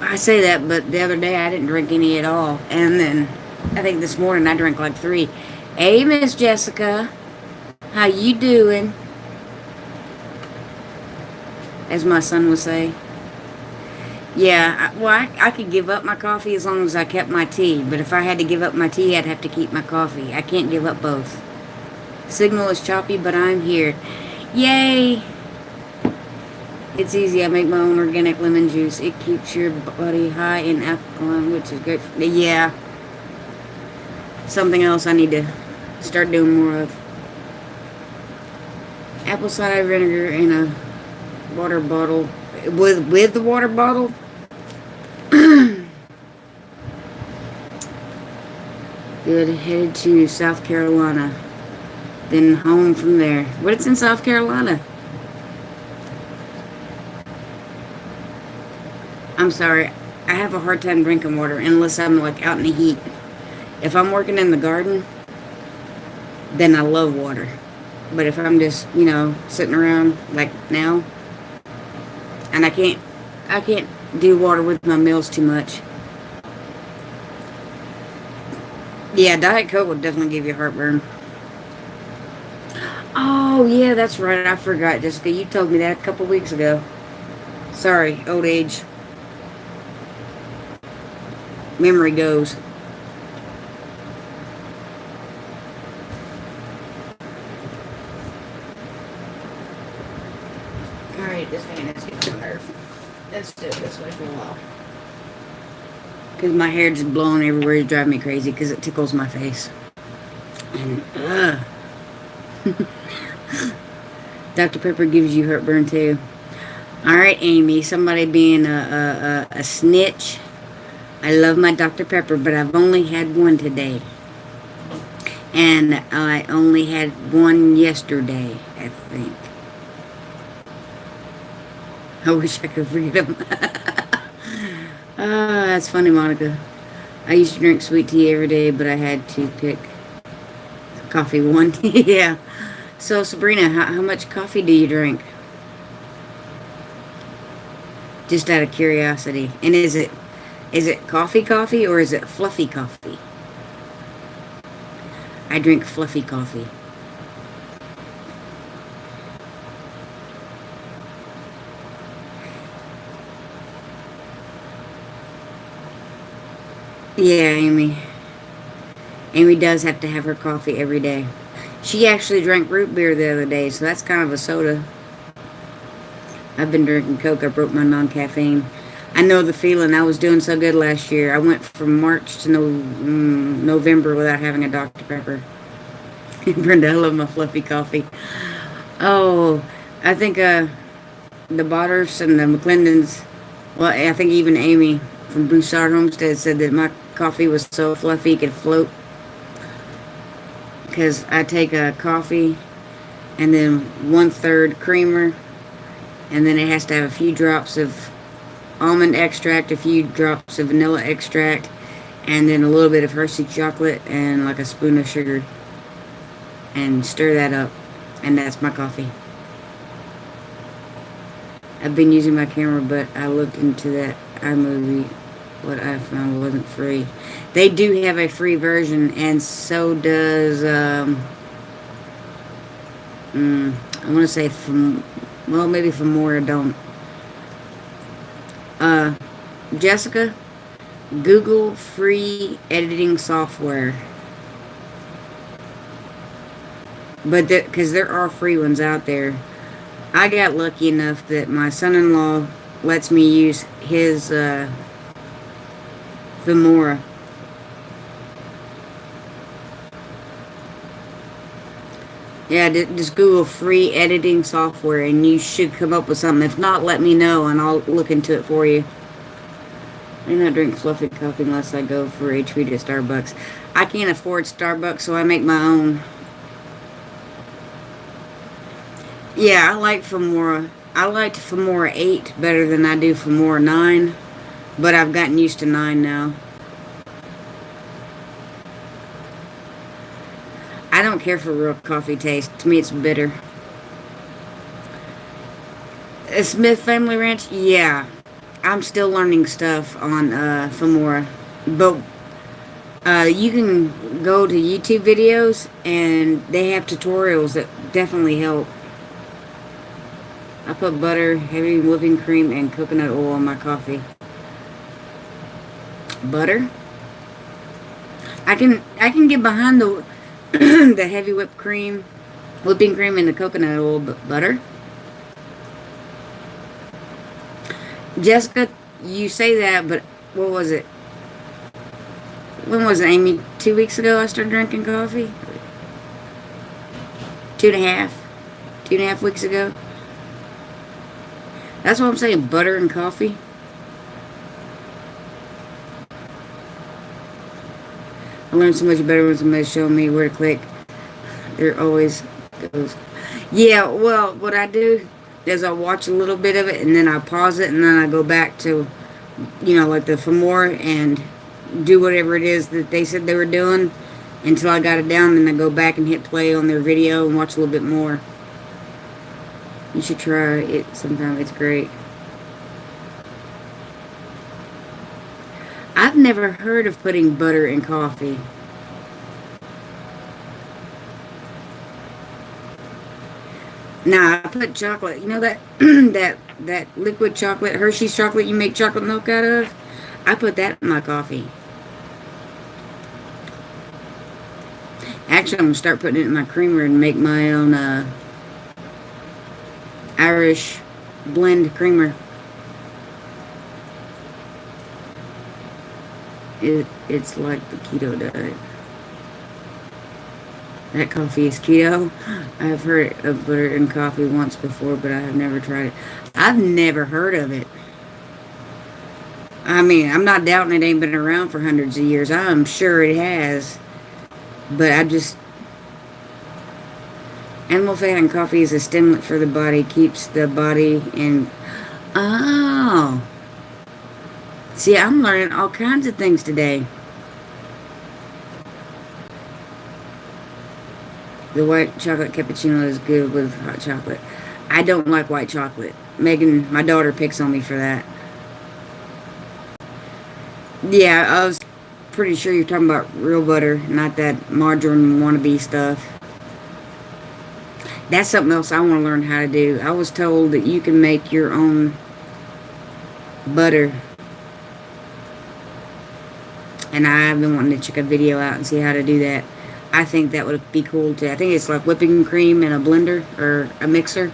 I say that, but the other day I didn't drink any at all. And then I think this morning I drank like 3. Hey, Miss Jessica. How you doing? As my son would say. Yeah, well, I could give up my coffee as long as I kept my tea. But if I had to give up my tea, I'd have to keep my coffee. I can't give up both. Signal is choppy, but I'm here. Yay! It's easy. I make my own organic lemon juice. It keeps your body high in alkaline, which is good. Yeah. Something else I need to start doing more of. Apple cider vinegar in a water bottle. With the water bottle? Good. Headed to South Carolina. Then home from there. What's in South Carolina? I'm sorry. I have a hard time drinking water unless I'm like out in the heat. If I'm working in the garden, then I love water. But if I'm just, you know, sitting around like now, and I can't do water with my meals too much. Yeah, Diet Coke would definitely give you heartburn. Oh, yeah, that's right. I forgot, Jessica. You told me that a couple weeks ago. Sorry, old age. Memory goes. Alright, this fan is getting tired. Let's do it this way for a while. Because my hair just blowing everywhere is driving me crazy because it tickles my face. And, Dr. Pepper gives you heartburn too. Alright, Amy, somebody being a snitch. I love my Dr. Pepper, but I've only had one today. And I only had one yesterday, I think. I wish I could read them. Ah, that's funny, Monica. I used to drink sweet tea every day, but I had to pick coffee one. Yeah. So, Sabrina, how much coffee do you drink? Just out of curiosity. And is it coffee or is it fluffy coffee? I drink fluffy coffee. Yeah, Amy. Amy does have to have her coffee every day. She actually drank root beer the other day, so that's kind of a soda. I've been drinking Coke. I broke my non-caffeine. I know the feeling. I was doing so good last year. I went from March to November without having a Dr. Pepper. Brenda, I love my fluffy coffee. Oh, I think the Botters and the McClendons, well, I think even Amy from Broussard Homestead said that my coffee was so fluffy it could float. Because I take a coffee and then 1/3 creamer, and then it has to have a few drops of almond extract, a few drops of vanilla extract, and then a little bit of Hershey chocolate and like a spoon of sugar, and stir that up, and that's my coffee. I've been using my camera, but I looked into that iMovie. What I found wasn't free. They do have a free version, and so does I want to say maybe Filmora don't. Jessica, Google free editing software, but because there are free ones out there. I got lucky enough that my son-in-law lets me use his Filmora. Yeah, just Google free editing software and you should come up with something. If not, let me know and I'll look into it for you. I do not drink fluffy coffee unless I go for a treat at Starbucks. I can't afford Starbucks, so I make my own. Yeah, I like Filmora. I liked Filmora 8 better than I do Filmora 9, but I've gotten used to 9 now. I don't care for real coffee taste. To me, it's bitter. Smith Family Ranch? Yeah. I'm still learning stuff on Filmora. But you can go to YouTube videos, and they have tutorials that definitely help. I put butter, heavy whipping cream, and coconut oil on my coffee. Butter? I can get behind the the heavy whipping cream, and the coconut oil, but butter? Jessica, you say that, but what was it? When was it, Amy? 2 weeks ago I started drinking coffee? 2.5? 2.5 weeks ago? That's what I'm saying, butter and coffee. I learned so much better when somebody's showing me where to click. There always goes. Yeah, well, what I do is I watch a little bit of it, and then I pause it, and then I go back to, like the Filmora, and do whatever it is that they said they were doing until I got it down. Then I go back and hit play on their video and watch a little bit more. You should try it sometime. It's great. I've never heard of putting butter in coffee. Nah, I put chocolate. You know that that liquid chocolate, Hershey's chocolate you make chocolate milk out of? I put that in my coffee. Actually, I'm going to start putting it in my creamer and make my own Irish blend creamer. It's like the keto diet. That coffee is keto. I've heard of butter in coffee once before, but I have never tried it. I've never heard of it. I mean, I'm not doubting it ain't been around for hundreds of years. I'm sure it has. But animal fat in coffee is a stimulant for the body. Keeps the body in... Oh. See, I'm learning all kinds of things today. The white chocolate cappuccino is good with hot chocolate. I don't like white chocolate. Megan, my daughter, picks on me for that. Yeah, I was pretty sure you're talking about real butter, not that margarine wannabe stuff. That's something else I want to learn how to do. I was told that you can make your own butter. And I've been wanting to check a video out and see how to do that. I think that would be cool too. I think it's like whipping cream in a blender or a mixer.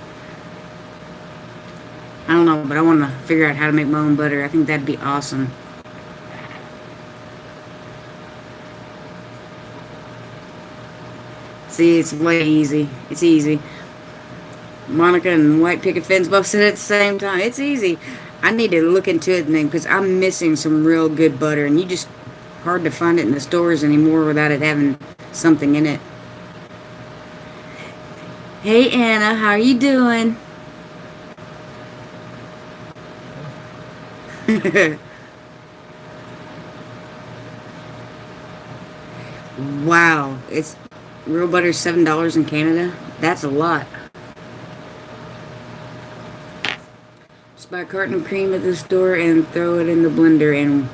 I don't know, but I want to figure out how to make my own butter. I think that'd be awesome. See, it's way easy. It's easy. Monica and White Picket Fence both said it at the same time. It's easy. I need to look into it then because I'm missing some real good butter, and you just hard to find it in the stores anymore without it having something in it. Hey Anna, how are you doing? Wow, it's real butter $7 in Canada. That's a lot. Just buy a carton of cream at the store and throw it in the blender and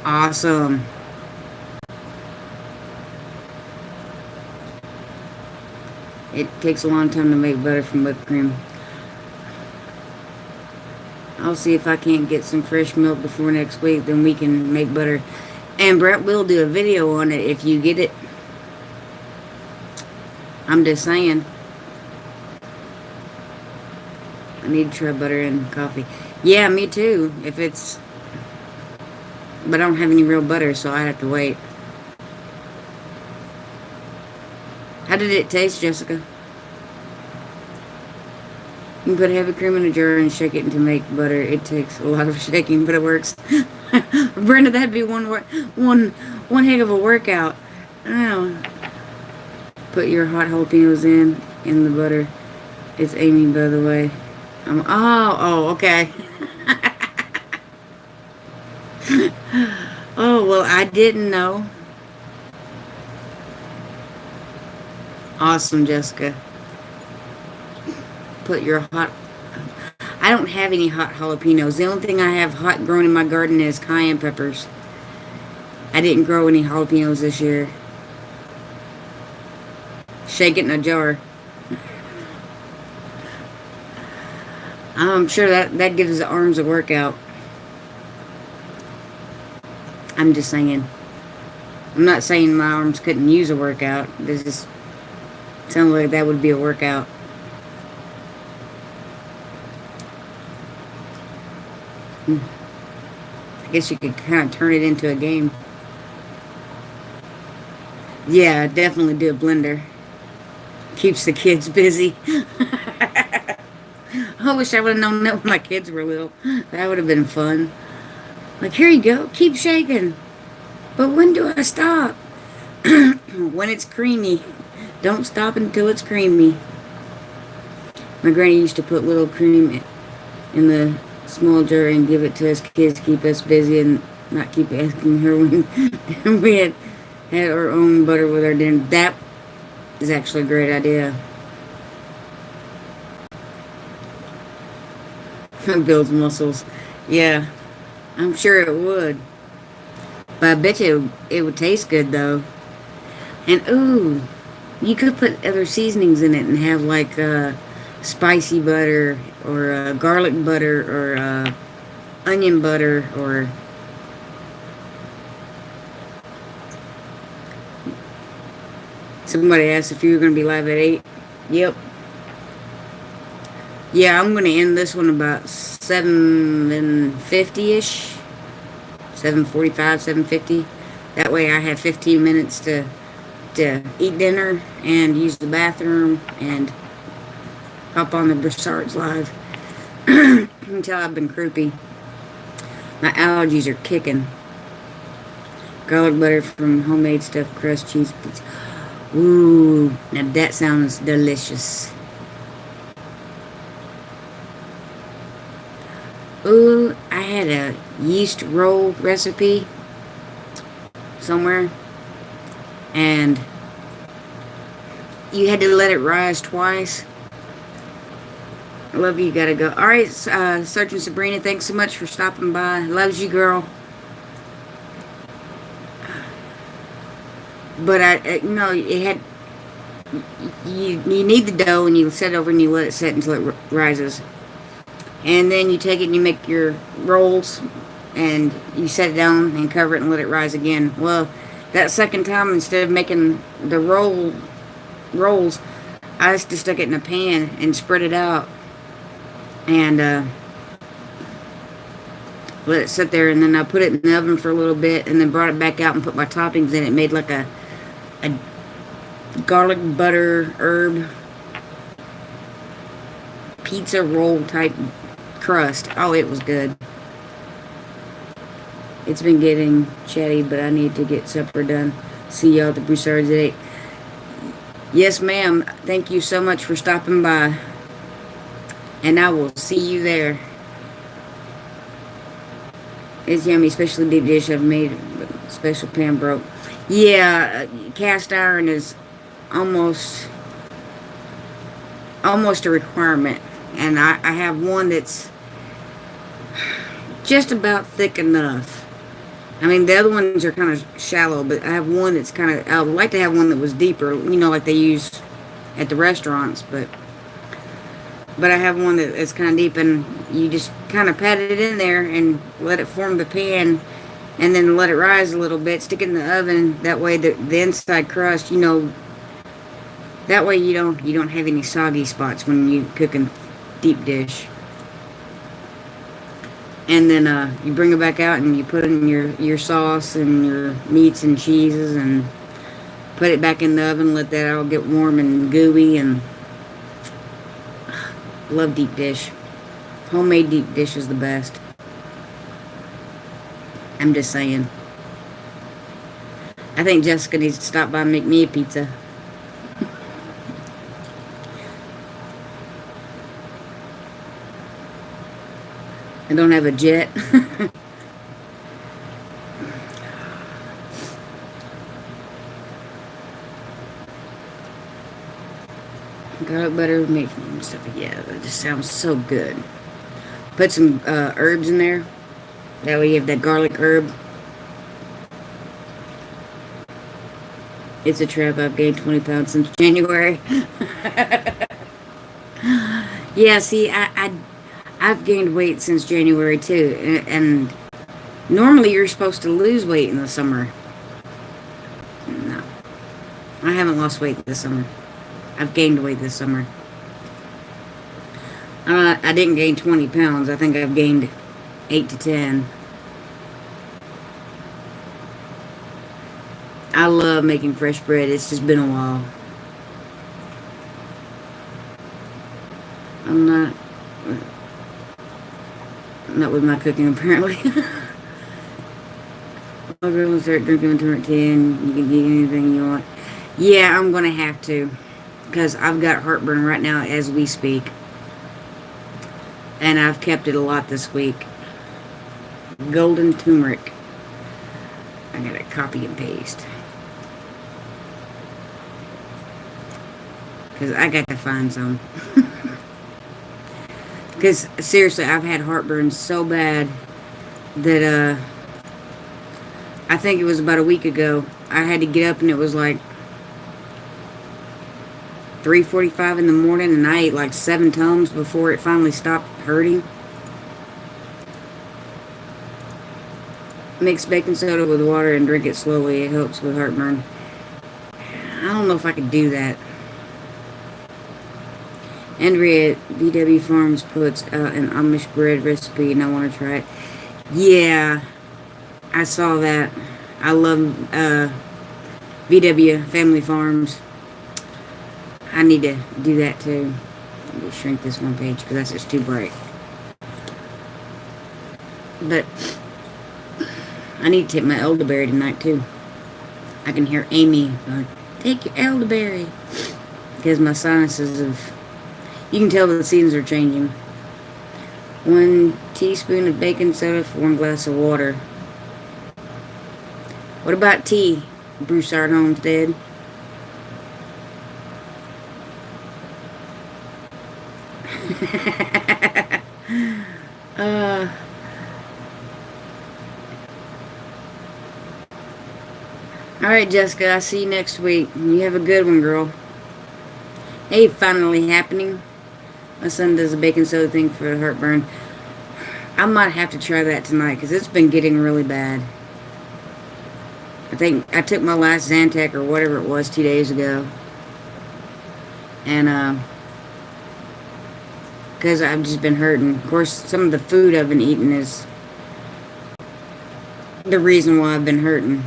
awesome. It takes a long time to make butter from whipped cream. I'll see if I can't get some fresh milk before next week, then we can make butter. And Brett will do a video on it if you get it. I'm just saying. I need to try butter and coffee. Yeah, me too. If it's... But I don't have any real butter, so I'd have to wait. How did it taste, Jessica? You can put heavy cream in a jar and shake it to make butter. It takes a lot of shaking, but it works. Brenda, that'd be one heck of a workout. Oh. Put your hot jalapenos in the butter. It's Amy, by the way. Okay. Oh, well, I didn't know. Awesome, Jessica. Put your hot... I don't have any hot jalapenos. The only thing I have hot grown in my garden is cayenne peppers. I didn't grow any jalapenos this year. Shake it in a jar. I'm sure that gives the arms a workout. I'm just saying. I'm not saying my arms couldn't use a workout. This just sounds like that would be a workout. I guess you could kind of turn it into a game. Yeah, definitely do a blender. Keeps the kids busy. I wish I would have known that when my kids were little. That would have been fun. Like, here you go. Keep shaking. But when do I stop? When it's creamy. Don't stop until it's creamy. My granny used to put little cream in the small jar and give it to us kids to keep us busy and not keep asking her when we had our own butter with our dinner. That is actually a great idea. Builds muscles. Yeah, I'm sure it would. But I bet you it would taste good though. And ooh, you could put other seasonings in it and have like spicy butter or garlic butter or onion butter or somebody asked if you were going to be live at 8. Yep. Yeah, I'm going to end this one about 7:50-ish. 7:45, 7:50. That way I have 15 minutes to eat dinner and use the bathroom and hop on the Broussards live. Until I've been croupy. My allergies are kicking. Garlic butter from homemade stuffed crust cheese pizza. Ooh, now that sounds delicious. Ooh, I had had a yeast roll recipe somewhere, and you had to let it rise twice. I love you. Gotta go. All right, Sergeant Sabrina, thanks so much for stopping by. Loves you, girl. But it had. You need the dough, and you set it over and you let it set until it rises. And then you take it and you make your rolls, and you set it down and cover it and let it rise again. Well, that second time, instead of making the rolls, I just stuck it in a pan and spread it out, and let it sit there. And then I put it in the oven for a little bit, and then brought it back out and put my toppings in. It made like a garlic butter herb pizza roll type crust. Oh, it was good. It's been getting chatty, but I need to get supper done. See y'all at the Broussards at 8. Yes, ma'am. Thank you so much for stopping by. And I will see you there. It's yummy, especially deep dish I've made. Special pan broke. Yeah, cast iron is almost a requirement. And I have one that's just about thick enough. I mean, the other ones are kind of shallow, but I have one that's kind of, I would like to have one that was deeper, like they use at the restaurants, but I have one that's kind of deep, and you just kind of pat it in there and let it form the pan, and then let it rise a little bit, stick it in the oven. That way the inside crust, that way you don't have any soggy spots when you cook in deep dish. And then you bring it back out and you put in your sauce and your meats and cheeses and put it back in the oven. Let that all get warm and gooey. And love deep dish. Homemade deep dish is the best. I'm just saying. I think Jessica needs to stop by and make me a pizza. I don't have a jet. Garlic butter, make stuff. Yeah, that just sounds so good. Put some herbs in there. That way you have that garlic herb. It's a trap. I've gained 20 pounds since January. Yeah, see, I've gained weight since January too, and normally you're supposed to lose weight in the summer. No, I haven't lost weight this summer. I've gained weight this summer. I didn't gain 20 pounds. I think I've gained 8 to 10. I love making fresh bread. It's just been a while. I'm not with my cooking, apparently. I'll go and start drinking until at 10. You can eat anything you want. Yeah, I'm going to have to. Because I've got heartburn right now as we speak. And I've kept it a lot this week. Golden turmeric. I got to copy and paste. Because I got to find some. Because, seriously, I've had heartburn so bad that, I think it was about a week ago, I had to get up and it was like 3:45 in the morning, and I ate like 7 Tums before it finally stopped hurting. Mix baking soda with water and drink it slowly. It helps with heartburn. I don't know if I could do that. Andrea at VW Farms puts out an Amish bread recipe, and I want to try it. Yeah, I saw that. I love VW Family Farms. I need to do that too. Let me shrink this one page because that's just too bright. But I need to take my elderberry tonight too. I can hear Amy going, "Take your elderberry," because my sinuses have. You can tell the seasons are changing. 1 teaspoon of baking soda for 1 glass of water. What about tea, Broussard Homestead? uh, Alright, Jessica, I'll see you next week. You have a good one, girl. Hey, finally happening. My son does a baking soda thing for heartburn. I might have to try that tonight because it's been getting really bad. I think I took my last Zantac or whatever it was 2 days ago. And, because I've just been hurting. Of course, some of the food I've been eating is the reason why I've been hurting.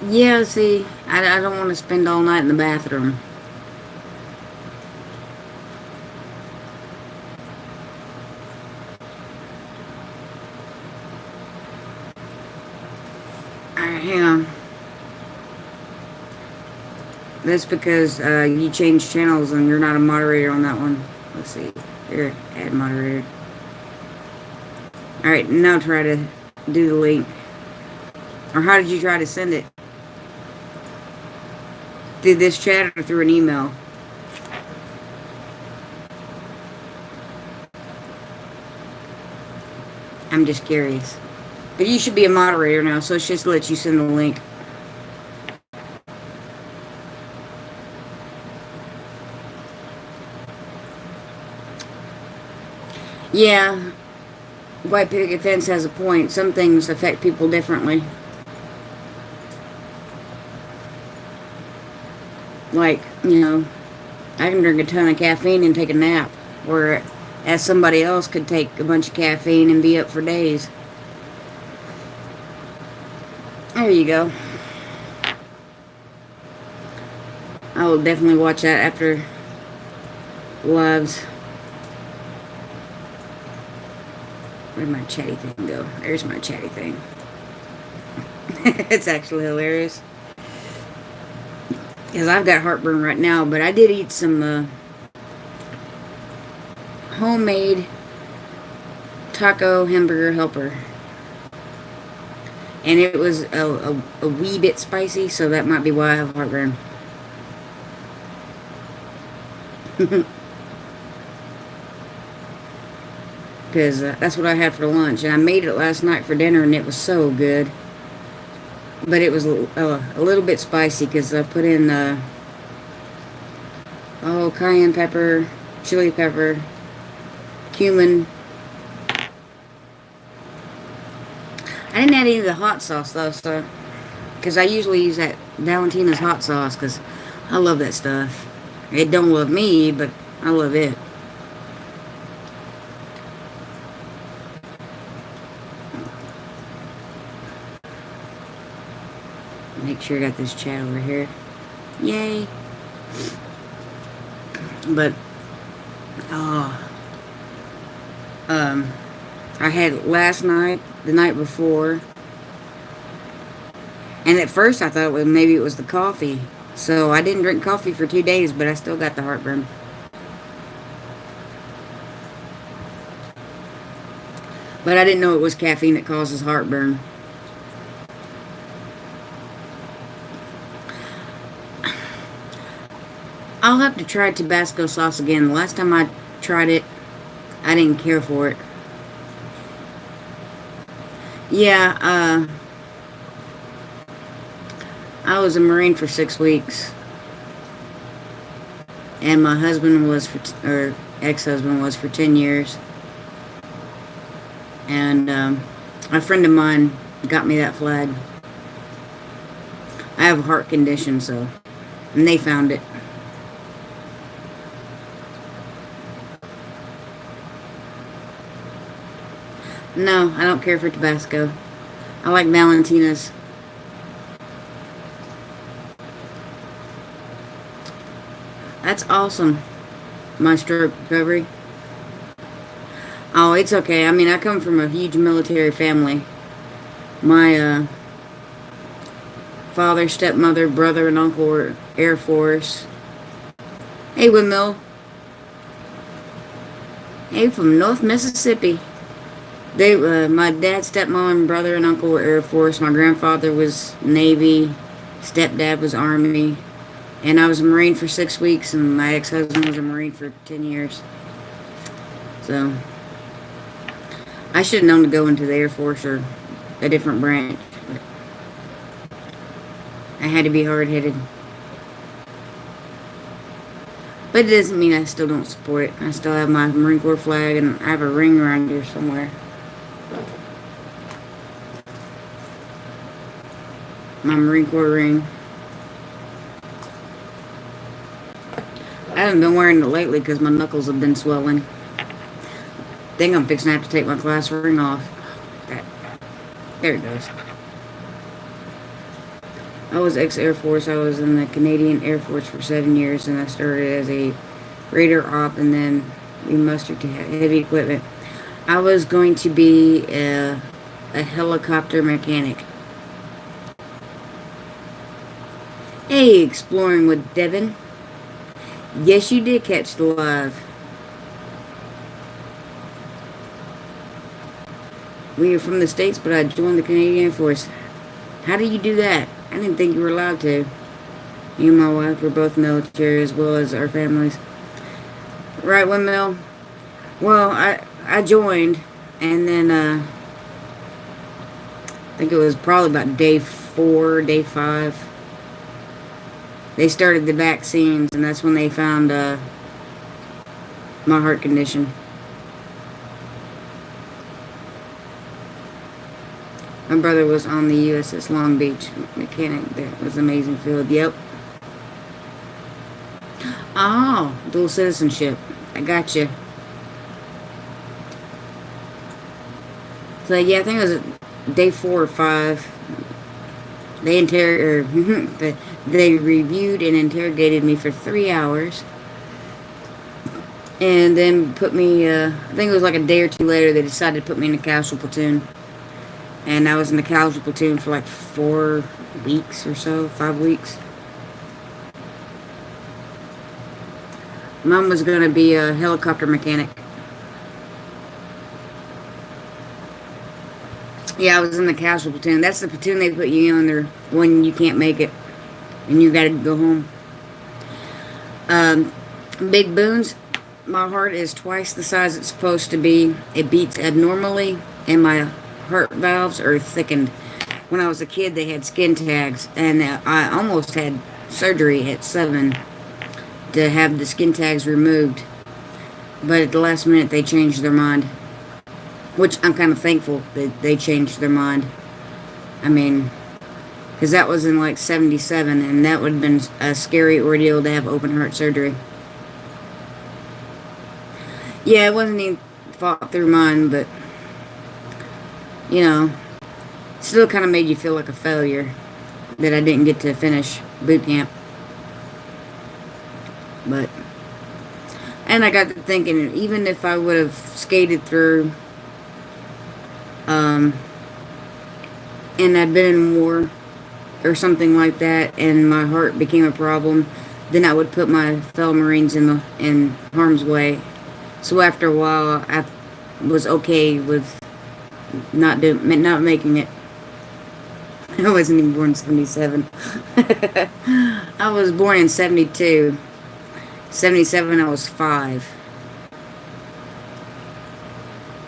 Yeah, see, I don't want to spend all night in the bathroom. Alright, hang on. That's because you changed channels and you're not a moderator on that one. Let's see. Here, add moderator. Alright, now try to do the link. Or how did you try to send it? Did this chat or through an email? I'm just curious. But you should be a moderator now, so it's just to let you send the link. Yeah, White Picket Fence has a point. Some things affect people differently. Like, you know, I can drink a ton of caffeine and take a nap, whereas somebody else could take a bunch of caffeine and be up for days. There you go. I will definitely watch that after lives. Where'd my chatty thing go? There's my chatty thing. It's actually hilarious. Because I've got heartburn right now, but I did eat some homemade taco hamburger helper. And it was a wee bit spicy, so that might be why I have heartburn. Because that's what I had for lunch. And I made it last night for dinner, and it was so good. But it was a little bit spicy because I put in cayenne pepper, chili pepper, cumin. I didn't add any of the hot sauce though, so because I usually use that Valentina's hot sauce because I love that stuff. It don't love me, but I love it. Make sure I got this chat over here. Yay. But, I had last night, the night before, and at first I thought maybe it was the coffee. So I didn't drink coffee for 2 days, but I still got the heartburn. But I didn't know it was caffeine that causes heartburn. I'll have to try Tabasco sauce again. The last time I tried it, I didn't care for it. Yeah, I was a Marine for 6 weeks. And my husband was, or ex-husband was for 10 years. And a friend of mine got me that flag. I have a heart condition, so, and they found it. No, I don't care for Tabasco. I like Valentina's. That's awesome. My stroke recovery. Oh, it's okay. I mean, I come from a huge military family. My father, stepmother, brother, and uncle were Air Force. Hey, Windmill. Hey, from North Mississippi. My dad, stepmom, and brother and uncle were Air Force. My grandfather was Navy. Stepdad was Army. And I was a Marine for 6 weeks, and my ex-husband was a Marine for 10 years. So, I should have known to go into the Air Force or a different branch. But I had to be hard-headed. But it doesn't mean I still don't support it. I still have my Marine Corps flag, and I have a ring around here somewhere. My Marine Corps ring. I haven't been wearing it lately because my knuckles have been swelling. I think I'm fixing to have to take my class ring off. There it goes. I was ex-Air Force. I was in the Canadian Air Force for 7 years, and I started as a Raider op, and then we mustered to heavy equipment. I was going to be a helicopter mechanic. Hey, Exploring with Devin. Yes, you did catch the live. We are from the States, but I joined the Canadian Air Force. How did you do that? I didn't think you were allowed to. You and my wife were both military, as well as our families. Right, Windmill? Well, I joined, and then, I think it was probably about day 4, day 5. They started the vaccines, and that's when they found, my heart condition. My brother was on the USS Long Beach mechanic. That was an amazing field. Yep. Oh, dual citizenship. I got you. So yeah, I think it was day 4 or 5. They reviewed and interrogated me for 3 hours, and then put me. I think it was like a day or 2 later. They decided to put me in a casual platoon. And I was in the casual platoon for like 4 weeks or so, 5 weeks. Mom was going to be a helicopter mechanic. Yeah, I was in the casual platoon. That's the platoon they put you in there when you can't make it. And you got to go home. Big boons. My heart is twice the size it's supposed to be. It beats abnormally. And my heart valves are thickened. When I was a kid, they had skin tags, and I almost had surgery at 7 to have the skin tags removed. But at the last minute, they changed their mind, which I'm kind of thankful that they changed their mind. I mean, because that was in like 77, and that would have been a scary ordeal to have open heart surgery. Yeah, it wasn't even fought through mine, but you know, still kind of made you feel like a failure that I didn't get to finish boot camp. But, and I got to thinking, even if I would have skated through, and I'd been in war or something like that, and my heart became a problem, then I would put my fellow Marines in harm's way. So after a while, I was okay with not making it. I wasn't even born in 77. I was born in 72. 77, I was 5.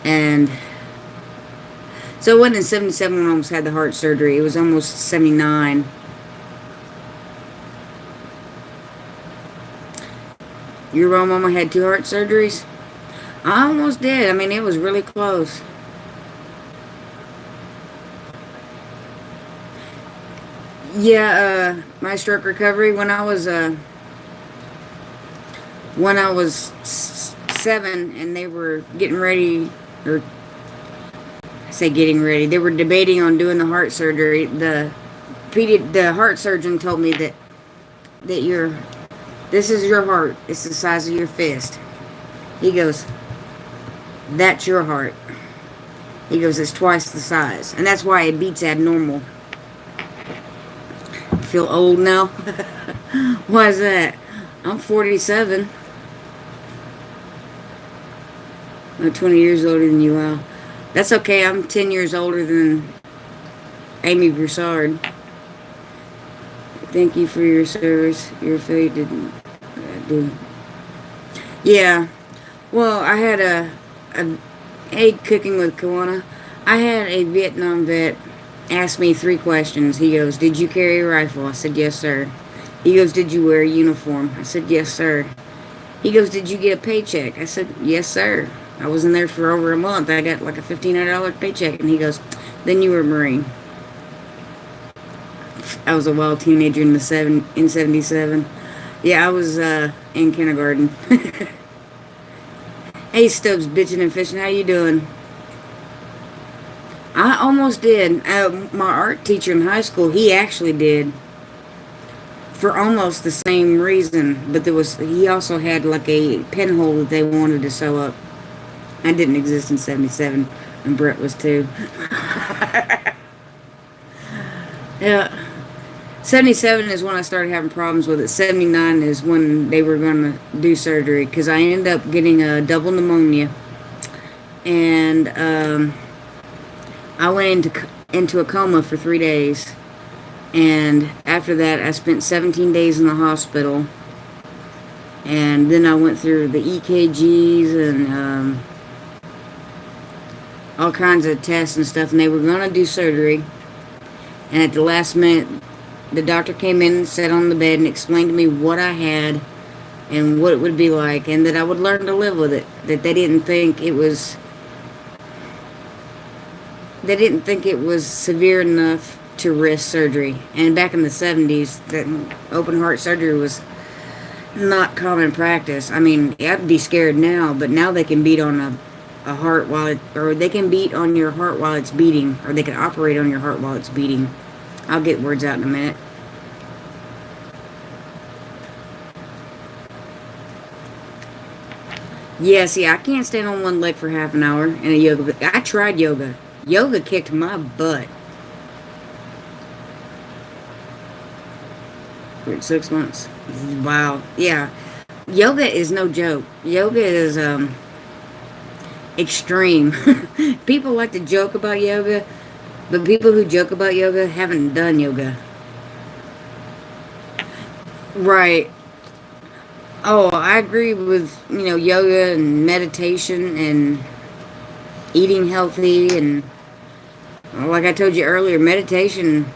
And so it wasn't in 77 when I almost had the heart surgery. It was almost 79. Your mama had 2 heart surgeries? I almost did. I mean, it was really close. Yeah, my stroke recovery, when I was 7, and they were getting ready, or I say getting ready, they were debating on doing the heart surgery. The heart surgeon told me that this is your heart. It's the size of your fist. He goes, that's your heart. He goes, it's twice the size. And that's why it beats abnormal. feel old now. Why is that? I'm 47. I'm 20 years older than you are. That's okay. I'm 10 years older than Amy Broussard. Thank you for your service. Your failure didn't do. Yeah. Well, I had a egg cooking with Kawana. I had a Vietnam vet ask me 3 questions. He goes, "Did you carry a rifle?" I said, "Yes, sir." He goes, "Did you wear a uniform?" I said, "Yes, sir." He goes, "Did you get a paycheck?" I said, "Yes, sir." I was in there for over a month. I got like a $1,500 paycheck. And he goes, "Then you were a Marine." I was a wild teenager in 77. Yeah, I was in kindergarten. Hey, Stubbs, bitching and fishing. How you doing? I almost did. My art teacher in high school, he actually did. For almost the same reason. But he also had like a pinhole that they wanted to sew up. I didn't exist in 77. And Brett was too. Yeah. 77 is when I started having problems with it. 79 is when they were going to do surgery. Because I ended up getting a double pneumonia. And I went into a coma for 3 days. And after that, I spent 17 days in the hospital. And then I went through the EKGs and all kinds of tests and stuff. And they were going to do surgery. And at the last minute, the doctor came in and sat on the bed and explained to me what I had and what it would be like. And that I would learn to live with it. That they didn't think it was... They didn't think it was severe enough to risk surgery. And back in the 70s, that open heart surgery was not common practice. I mean, I'd be scared now, but now they can beat on a heart while it, or they can beat on your heart while it's beating, or they can operate on your heart while it's beating. I'll get words out in a minute. Yeah, see, I can't stand on one leg for half an hour in a yoga. I tried yoga. Yoga kicked my butt. For 6 months. Wow. Yeah. Yoga is no joke. Yoga is extreme. People like to joke about yoga, but people who joke about yoga haven't done yoga. Right. Oh, I agree with, yoga and meditation and eating healthy, and like I told you earlier, meditation,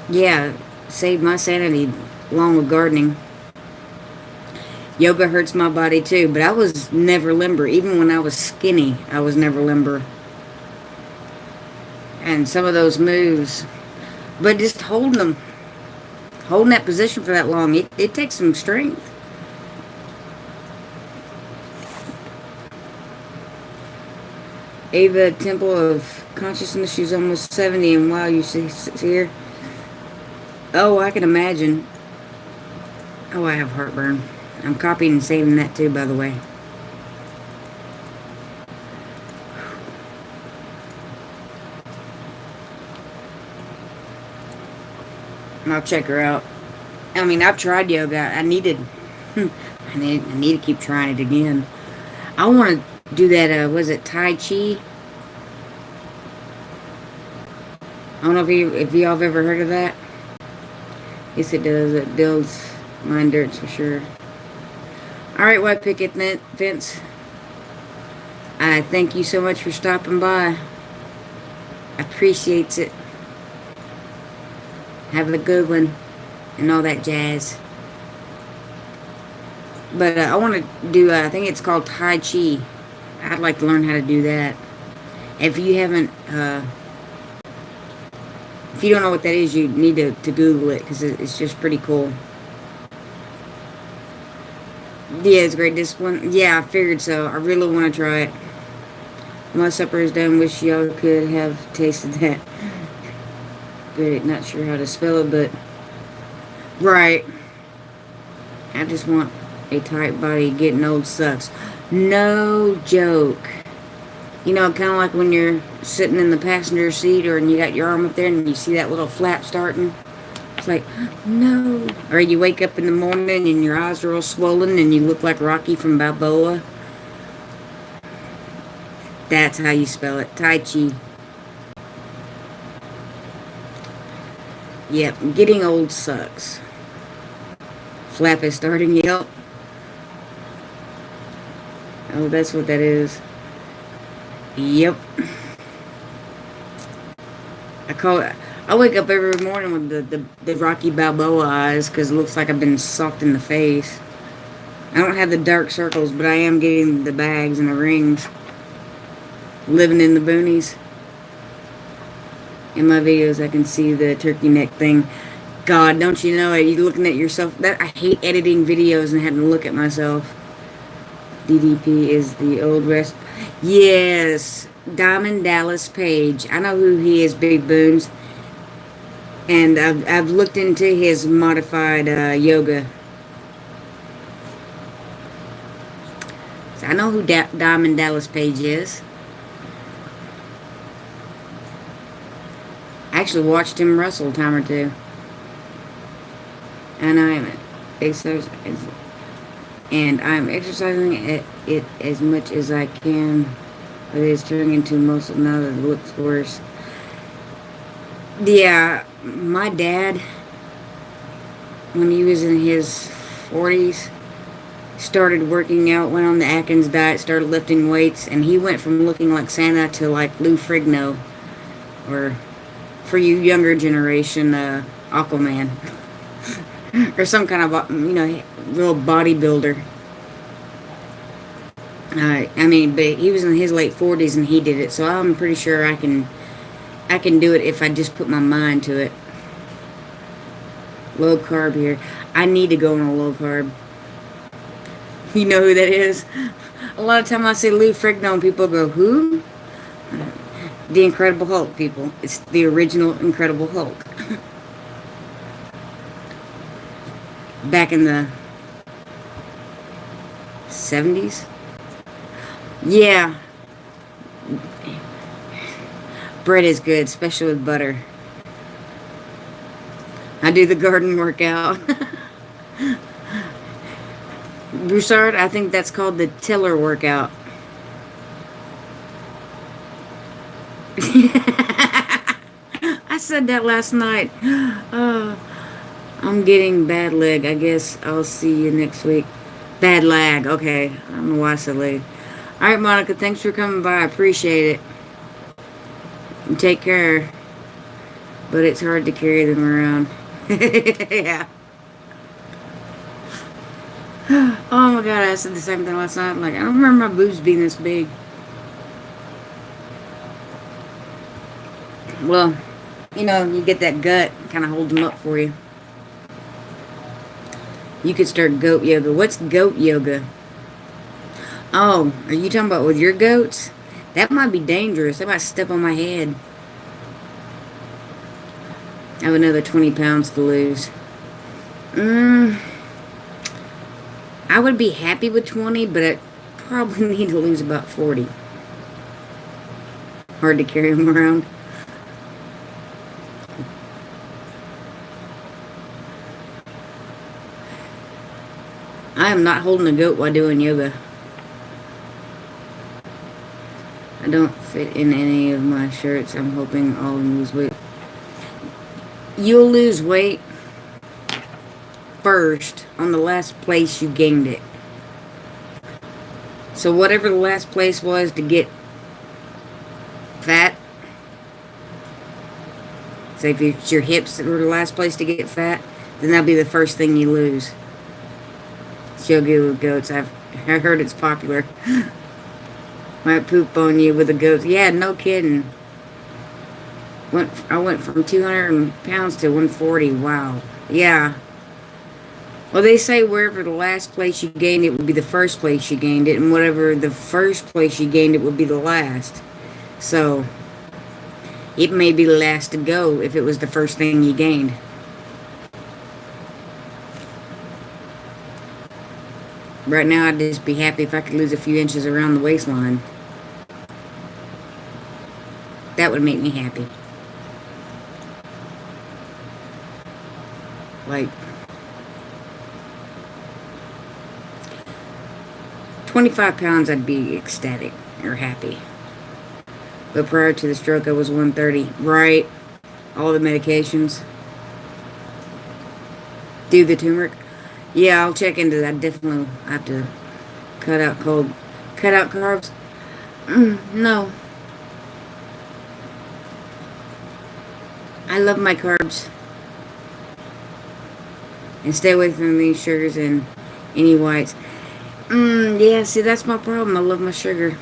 yeah, saved my sanity along with gardening. Yoga hurts my body too, but I was never limber. Even when I was skinny, I was never limber. And some of those moves, but just holding that position for that long, it takes some strength. Ava, Temple of Consciousness, she's almost 70, and wow, you see her. Oh, I can imagine. Oh, I have heartburn. I'm copying and saving that too, by the way. I'll check her out. I mean, I've tried yoga. I need to keep trying it again. I want to do that, was it Tai Chi? I don't know if y'all have ever heard of that. Yes, it does. It builds mind dirts for sure. Alright, White Picket Fence. I thank you so much for stopping by. I appreciate it. Have a good one. And all that jazz. But I want to do, I think it's called Tai Chi. I'd like to learn how to do that. If you haven't, if you don't know what that is, you need to Google it, because it's just pretty cool. Yeah, it's great discipline. Yeah, I figured so. I really want to try it. My supper is done. Wish y'all could have tasted that. But not sure how to spell it, but... Right. I just want a tight body. Getting old sucks. No joke. You know, kind of like when you're sitting in the passenger seat or and you got your arm up there and you see that little flap starting. It's like, no. Or you wake up in the morning and your eyes are all swollen and you look like Rocky from Balboa. That's how you spell it. Tai Chi. Yep, getting old sucks. Flap is starting, yep. Oh, that's what that is. Yep. I wake up every morning with the Rocky Balboa eyes because it looks like I've been socked in the face. I don't have the dark circles, but I am getting the bags and the rings. Living in the boonies. In my videos, I can see the turkey neck thing. God, don't you know it? You're looking at yourself. I hate editing videos and having to look at myself. DDP is the old rest. Yes, Diamond Dallas Page. I know who he is, Big Boons. And I've looked into his modified yoga. So I know who Diamond Dallas Page is. I actually watched him wrestle a time or two. And I'm exercising it as much as I can, but it's turning into muscle now that it looks worse. Yeah, my dad, when he was in his 40s, started working out, went on the Atkins diet, started lifting weights, and he went from looking like Santa to like Lou Ferrigno, or for you younger generation, Aquaman. Or some kind of, real bodybuilder. I mean, but he was in his late 40s and he did it, so I'm pretty sure I can do it if I just put my mind to it. Low carb here. I need to go on a low carb. You know who that is? A lot of time I say Lou Ferrigno and people go, who? The Incredible Hulk, people. It's the original Incredible Hulk. Back in the 70s. Yeah. Bread is good, especially with butter. I do the garden workout. Broussard, I think that's called the tiller workout. I said that last night. I'm getting bad leg. I guess I'll see you next week. Bad lag. Okay. I don't know why I said leg. Alright, Monica. Thanks for coming by. I appreciate it. And take care. But it's hard to carry them around. Yeah. Oh my god. I said the same thing last night. I'm like, I don't remember my boobs being this big. Well, you get that gut. Kind of hold them up for you. You could start goat yoga. What's goat yoga? Oh, are you talking about with your goats? That might be dangerous. They might step on my head. I have another 20 pounds to lose. I would be happy with 20, but I probably need to lose about 40. Hard to carry them around. I am not holding a goat while doing yoga. I don't fit in any of my shirts. I'm hoping I'll lose weight. You'll lose weight first on the last place you gained it. So whatever the last place was to get fat. So if it's your hips that were the last place to get fat, then that'll be the first thing you lose. Yoga with goats. I heard it's popular. Might poop on you with the goats. Yeah, no kidding. I went from 200 pounds to 140. Wow. Yeah. Well, they say wherever the last place you gained it would be the first place you gained it, and whatever the first place you gained it would be the last. So, it may be the last to go if it was the first thing you gained. Right now, I'd just be happy if I could lose a few inches around the waistline. That would make me happy. Like 25 pounds, I'd be ecstatic or happy. But prior to the stroke, I was 130. Right. All the medications. Do the turmeric. Yeah, I'll check into that. Definitely have to cut out carbs. No. I love my carbs. And stay away from these sugars and any whites. Yeah, see, that's my problem. I love my sugar.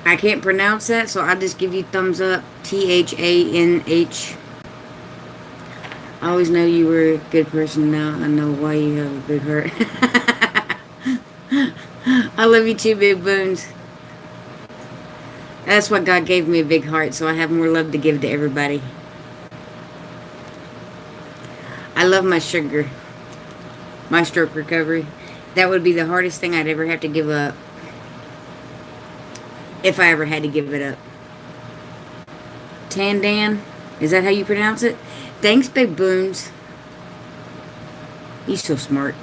I can't pronounce that, so I'll just give you thumbs up. THANH. I always know you were a good person. Now I know why you have a big heart. I love you too, Big Boons. That's what God gave me, a big heart, so I have more love to give to everybody. I love my sugar. My stroke recovery. That would be the hardest thing I'd ever have to give up. If I ever had to give it up. Tandan? Is that how you pronounce it? Thanks, Big Boons. He's so smart.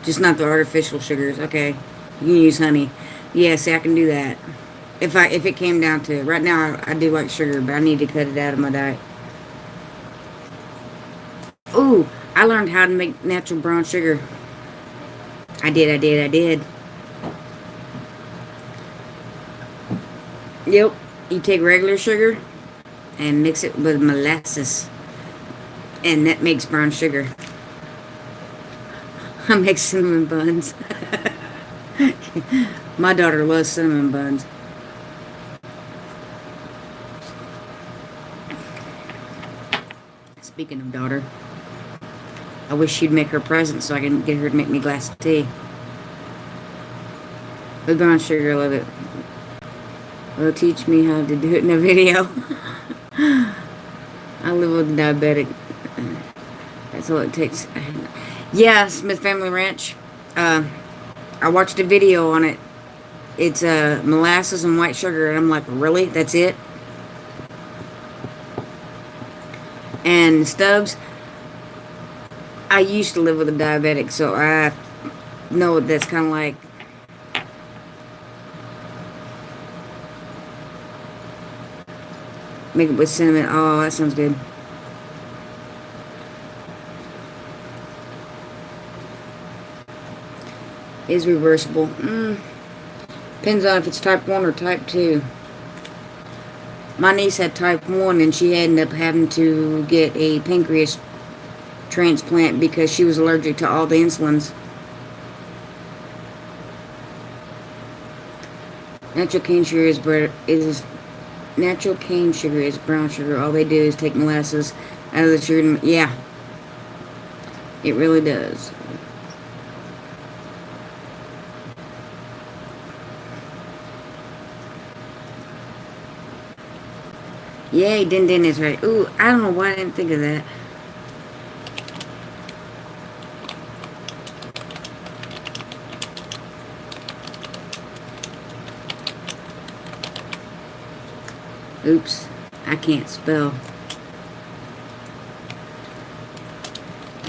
Just not the artificial sugars. Okay. You can use honey. Yeah, see, I can do that. If it came down to it. Right now, I do like sugar, but I need to cut it out of my diet. Ooh, I learned how to make natural brown sugar. I did. Yep. You take regular sugar and mix it with molasses. And that makes brown sugar. I make cinnamon buns. My daughter loves cinnamon buns. Speaking of daughter, I wish she'd make her present so I can get her to make me a glass of tea. With brown sugar, I love it. Will teach me how to do it in a video. I live with a diabetic. That's all it takes. Yeah, Smith Family Ranch. I watched a video on it. It's molasses and white sugar, and I'm like, really? That's it? And Stubbs, I used to live with a diabetic, so I know what that's kind of like. Make it with cinnamon. Oh, that sounds good. Is reversible. Depends on if it's type 1 or type 2. My niece had type 1 and she ended up having to get a pancreas transplant because she was allergic to all the insulins. Natural cane sugar is brown sugar. All they do is take molasses out of the sugar. Yeah. It really does. Yay, Din Din is right. Ooh, I don't know why I didn't think of that. Oops, I can't spell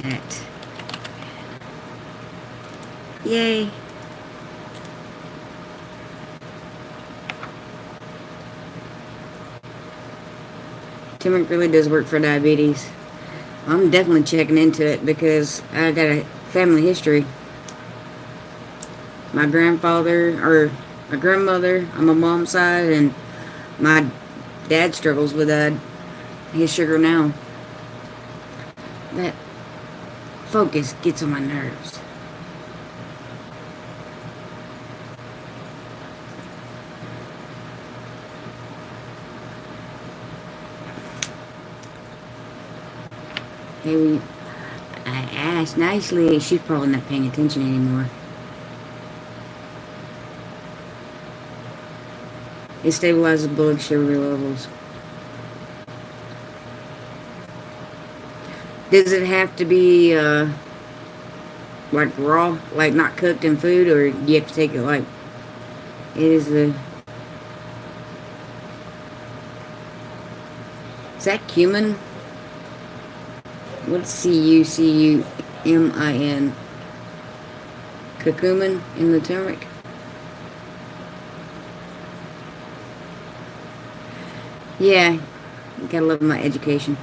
that. Yay. Turmeric really does work for diabetes. I'm definitely checking into it because I got a family history. My grandfather, or my grandmother on my mom's side, and my dad struggles with his sugar now. That focus gets on my nerves. Hey, I asked nicely. She's probably not paying attention anymore. It stabilizes blood sugar levels. Does it have to be like raw, like not cooked in food, or do you have to take it like It is the... Is that cumin? What's Cucumin? Curcumin in the turmeric? Yeah, gotta love my education.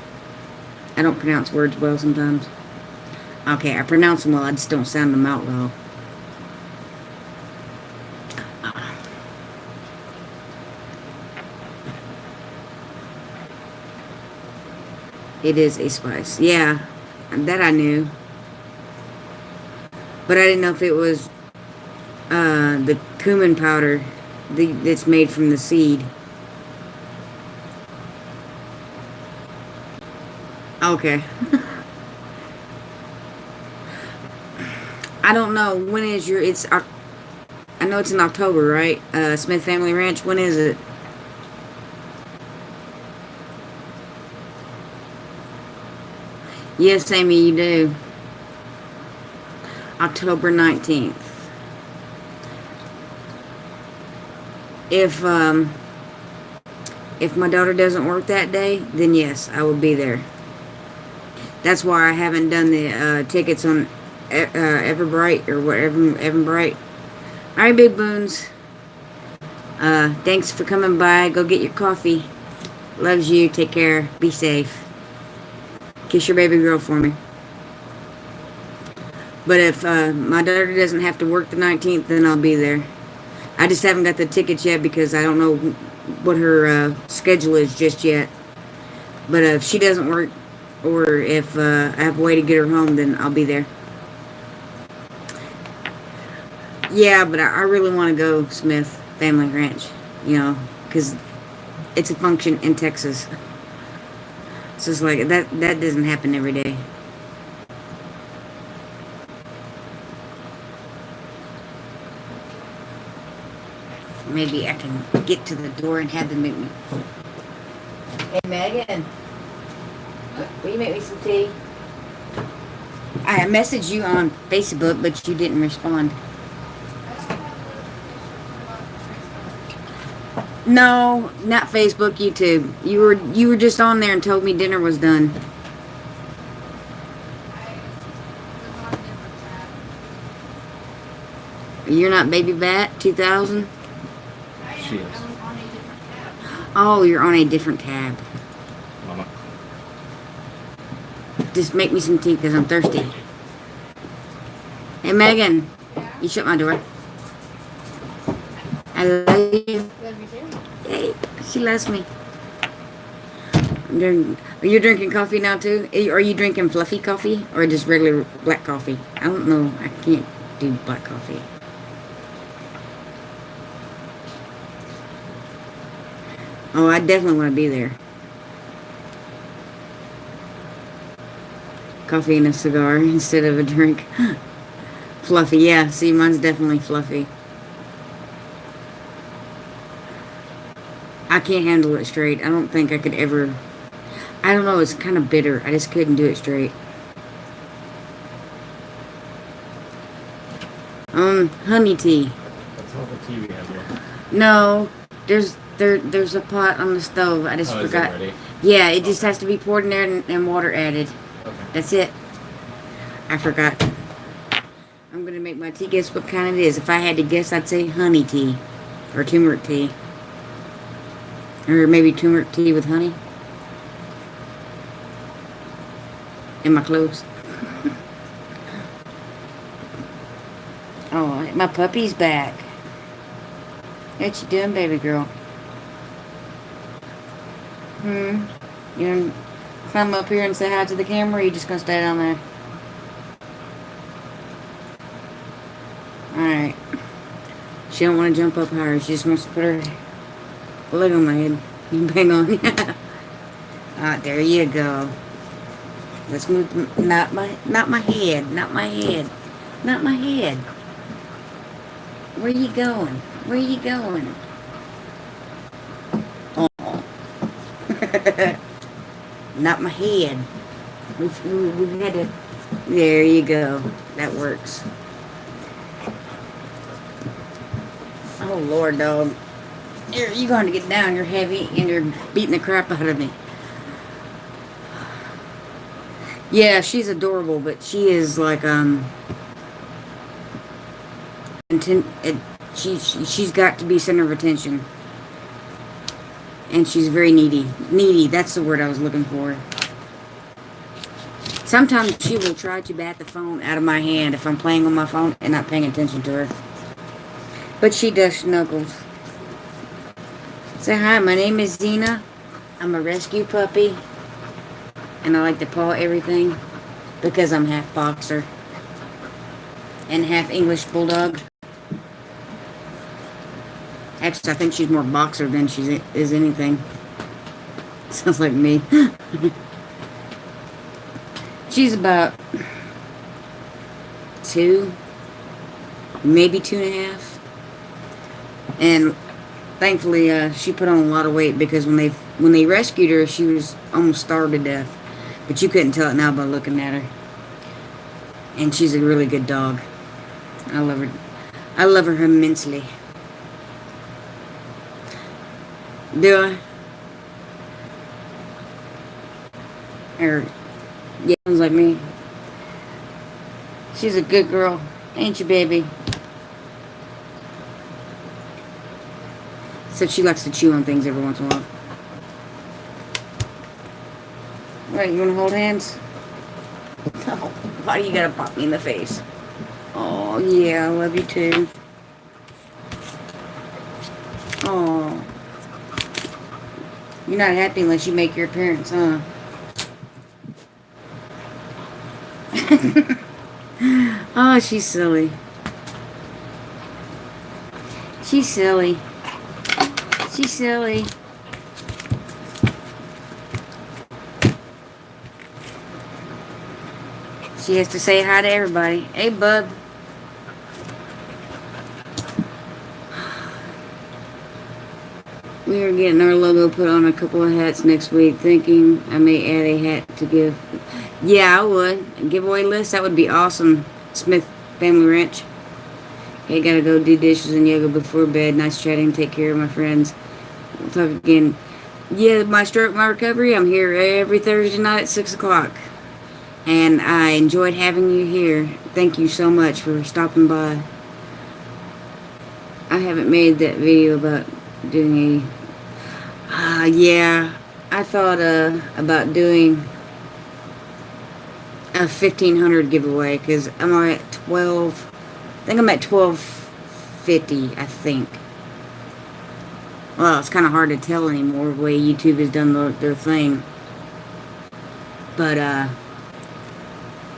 I don't pronounce words well sometimes. Okay, I pronounce them well, I just don't sound them out well. It is a spice. Yeah, that I knew. But I didn't know if it was the cumin powder that's made from the seed. Okay. I don't know. When is your... I know it's in October, right? Smith Family Ranch. When is it? Yes, Amy, you do. October 19th. If my daughter doesn't work that day, then yes, I will be there. That's why I haven't done the tickets on Everbright or whatever, Everbright. All right, Big Boons. Thanks for coming by. Go get your coffee. Loves you. Take care. Be safe. Kiss your baby girl for me. But if my daughter doesn't have to work the 19th, then I'll be there. I just haven't got the tickets yet because I don't know what her schedule is just yet. But if she doesn't work, or if I have a way to get her home, then I'll be there. Yeah, but I really want to go Smith Family Ranch, you know, because it's a function in Texas. It's just like, that doesn't happen every day. Maybe I can get to the door and have them make me. Hey, Megan. Will you make me some tea? I messaged you on Facebook, but you didn't respond. No, not Facebook, YouTube. You were just on there and told me dinner was done. You're not Baby Bat 2000? She is. Oh, you're on a different tab. Mama. Just make me some tea because I'm thirsty. Hey, Megan. You shut my door. I love you. Love you too. Hey, she loves me. Are you drinking coffee now too? Are you drinking fluffy coffee or just regular black coffee? I don't know. I can't do black coffee. Oh, I definitely want to be there. Coffee and a cigar instead of a drink. Fluffy, yeah. See, mine's definitely fluffy. I can't handle it straight. I don't think I could ever... I don't know, it's kind of bitter. I just couldn't do it straight. Honey tea. That's all the tea we have here. No, there's a pot on the stove. I just forgot. Is it ready? Yeah, it just has to be poured in there and water added. Okay. That's it. I forgot. I'm gonna make my tea. Guess what kind it is? If I had to guess, I'd say honey tea or turmeric tea. Or maybe turmeric tea with honey. Am I close? Oh, my puppy's back. What you doing, baby girl? You gonna climb up here and say hi to the camera, or you just gonna stay down there? Alright. She don't want to jump up higher. She just wants to put her leg on my head. You bang on. Ah, there you go. Let's move. Not my head. Not my head. Not my head. Where you going? Where you going? Oh. Not my head. We had to. There you go. That works. Oh, Lord, dog. You're going to get down. You're heavy, and you're beating the crap out of me. Yeah, she's adorable, but she is like, she's got to be center of attention. And she's very needy. Needy, that's the word I was looking for. Sometimes she will try to bat the phone out of my hand if I'm playing on my phone and not paying attention to her. But she does snuggles. Say hi, my name is Zena. I'm a rescue puppy. And I like to paw everything because I'm half boxer and half English bulldog. Actually, I think she's more boxer than she is anything. Sounds like me. She's about 2, maybe 2.5. And thankfully, she put on a lot of weight because when they rescued her, she was almost starved to death. But you couldn't tell it now by looking at her. And she's a really good dog. I love her. I love her immensely. Do I? Or, yeah, sounds like me. She's a good girl, ain't you, baby? Except she likes to chew on things every once in a while. Right, you wanna hold hands? Oh, why do you gotta pop me in the face? Oh, yeah, I love you too. Oh. You're not happy unless you make your appearance, huh? Oh, she's silly. She's silly. She's silly. She has to say hi to everybody. Hey, bub. We are getting our logo put on a couple of hats next week, thinking I may add a hat to give. Yeah, I would. A giveaway list, that would be awesome. Smith Family Ranch. Okay, gotta go do dishes and yoga before bed. Nice chatting. Take care of my friends. We'll talk again. Yeah, my recovery, I'm here every Thursday night at 6 o'clock. And I enjoyed having you here. Thank you so much for stopping by. I haven't made that video about doing yeah, I thought about doing a 1,500 giveaway because I'm at 12. I think I'm at 1250. I think. Well, it's kind of hard to tell anymore the way YouTube has done their thing. But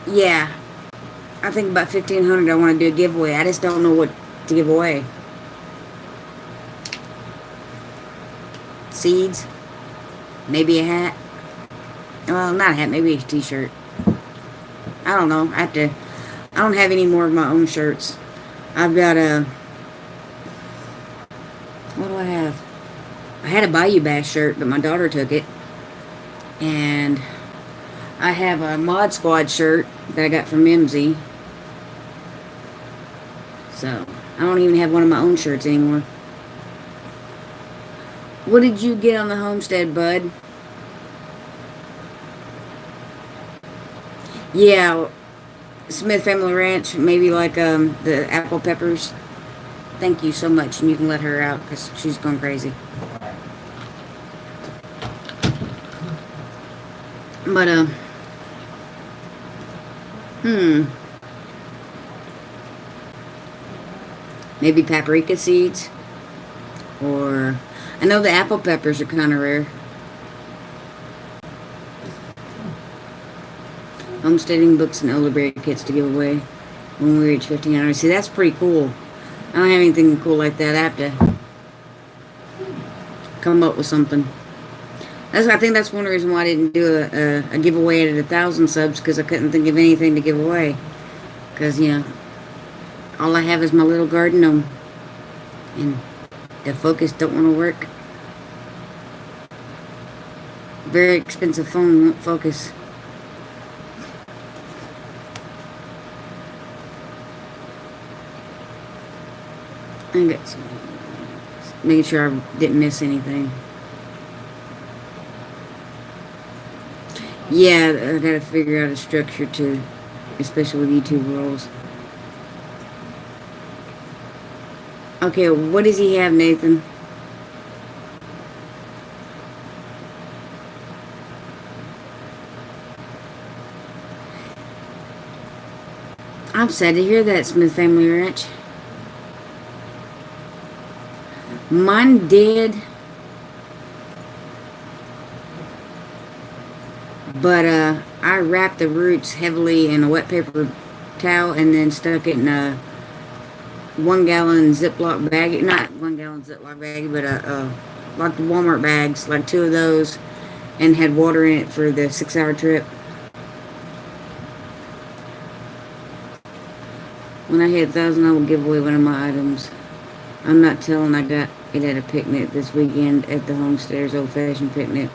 yeah, I think about 1,500. I want to do a giveaway. I just don't know what to give away. Seeds, maybe a hat. Well, not a hat, maybe a t-shirt. I don't know. I don't have any more of my own shirts. I've got what do I have? I had a Bayou Bass shirt, but my daughter took it. And I have a Mod Squad shirt that I got from Mimsy. So, I don't even have one of my own shirts anymore. What did you get on the homestead, bud? Yeah, Smith Family Ranch, maybe like the apple peppers. Thank you so much, and you can let her out because she's going crazy. But maybe paprika seeds, or I know the apple peppers are kind of rare. Homesteading books and elderberry kits to give away when we reach 1,500. See, that's pretty cool. I don't have anything cool like that. I have to come up with something. I think that's one reason why I didn't do a giveaway at 1,000 subs, because I couldn't think of anything to give away. Because, you know, all I have is my little garden gnome. And the focus don't want to work. Very expensive phone won't focus. I got some. making sure I didn't miss anything. Yeah, I gotta figure out a structure too, especially with YouTube roles. Okay, what does he have, Nathan? I'm sad to hear that, Smith Family Ranch. Mine did, but I wrapped the roots heavily in a wet paper towel and then stuck it in a 1 gallon Ziploc bag. Not 1 gallon Ziploc bag, but like the Walmart bags, like 2 of those, and had water in it for the 6-hour trip. When I hit 1,000, I will give away one of my items. I'm not telling. I got it at a picnic this weekend at the Homesteaders Old Fashioned Picnic.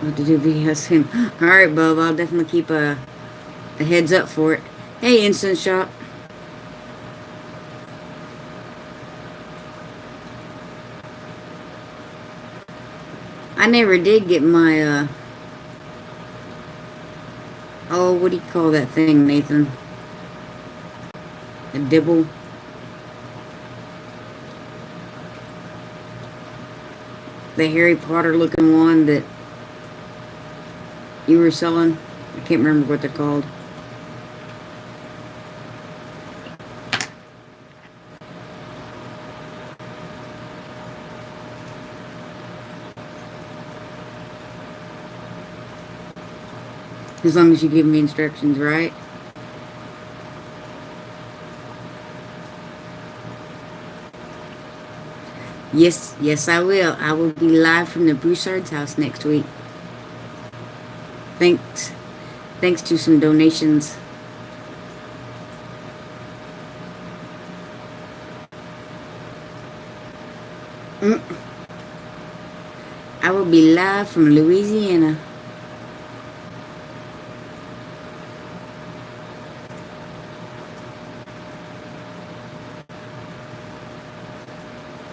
I'll have to do videos soon. Alright, Bub, I'll definitely keep a heads up for it. Hey, Instant Shop. I never did get my, oh, what do you call that thing, Nathan? A dibble? The Harry Potter looking one that you were selling. I can't remember what they're called. As long as you give me instructions, right? Yes, I will. I will be live from the Broussard's house next week. Thanks to some donations. I will be live from Louisiana.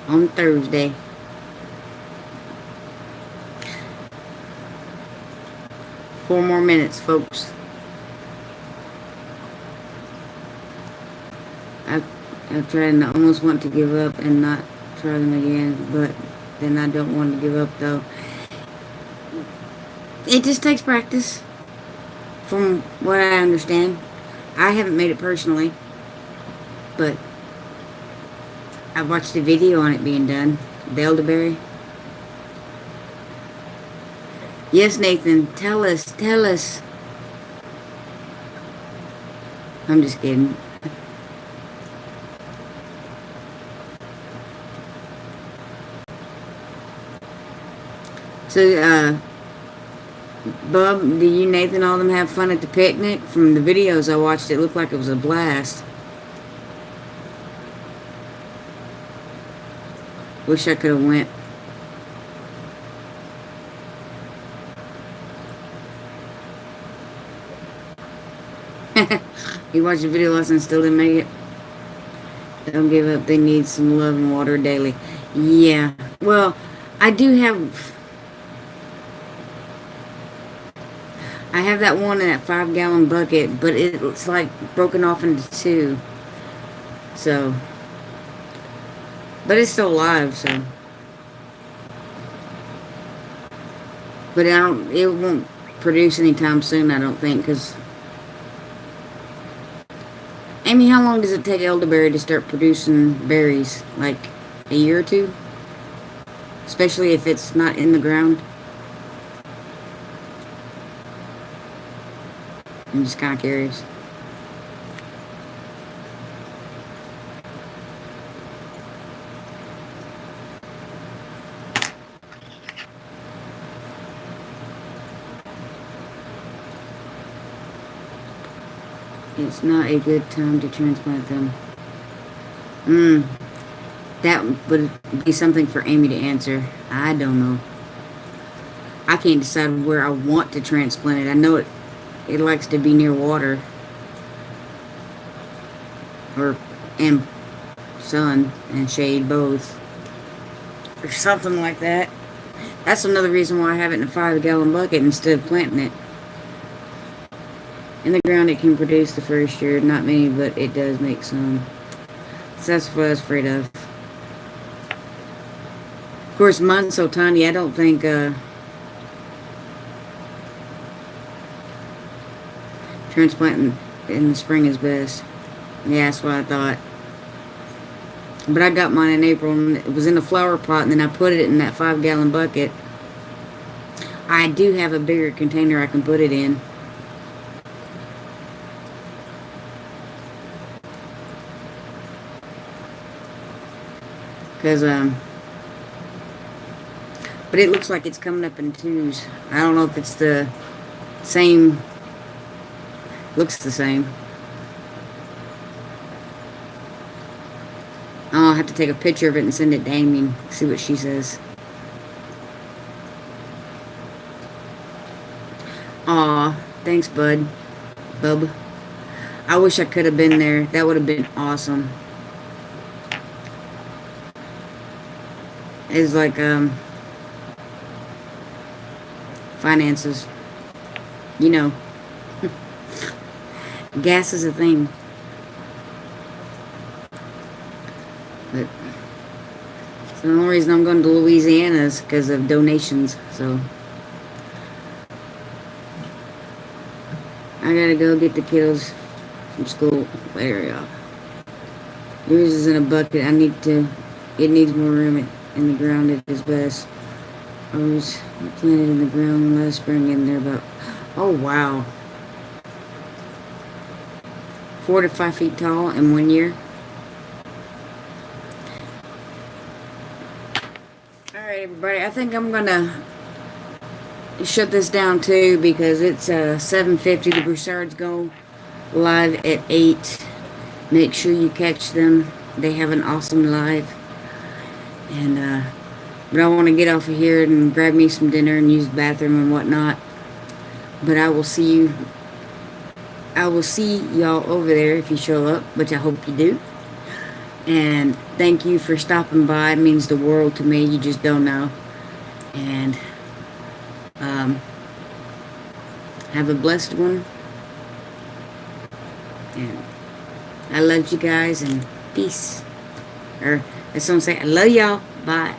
On Thursday. Four more minutes, folks. I've tried and I almost want to give up and not try them again, but then I don't want to give up though. It just takes practice, from what I understand. I haven't made it personally, but I watched a video on it being done. The elderberry. Yes, Nathan, tell us. I'm just kidding. So, Bub, do you, Nathan, all them have fun at the picnic? From the videos I watched, it looked like it was a blast. Wish I could have went. You watched the video lesson and still didn't make it? Don't give up. They need some love and water daily. Yeah. Well, I do have... I have that one in that 5-gallon bucket, but it's like broken off into 2. So... But it's still alive, so... But it won't produce anytime soon, I don't think, because... Amy, how long does it take elderberry to start producing berries? Like, a year or 2? Especially if it's not in the ground? I'm just kind of curious. It's not a good time to transplant them. That would be something for Amy to answer. I don't know. I can't decide where I want to transplant it. I know it likes to be near water. And sun and shade both. or something like that. That's another reason why I have it in a 5-gallon bucket instead of planting it. In the ground it can produce the first year, not many, but it does make some. So that's what I was afraid of. Of course, mine's so tiny, I don't think transplanting in the spring is best. Yeah, that's what I thought. But I got mine in April, and it was in a flower pot, and then I put it in that 5-gallon bucket. I do have a bigger container I can put it in. Because, but it looks like it's coming up in twos. I don't know if it's the same. Looks the same. I'll have to take a picture of it and send it to Amy. See what she says. Aw, thanks, bud. Bub. I wish I could have been there. That would have been awesome. It's like, finances. You know. Gas is a thing. But so the only reason I'm going to Louisiana is because of donations. So I gotta go get the kiddos from school. There we go. Yours is in a bucket. It needs more room in the ground. It is best. I was planted in the ground last spring and they're about, oh wow, 4 to 5 feet tall in 1 year. Alright everybody, I think I'm gonna shut this down too because it's 7:50. The Broussards go live at 8. Make sure you catch them. They have an awesome live. And but I want to get off of here and grab me some dinner and use the bathroom and whatnot. But I will see y'all over there if you show up, which I hope you do. And thank you for stopping by. It means the world to me. You just don't know. And have a blessed one. And I love you guys and peace. Or as someone say, I love y'all. Bye.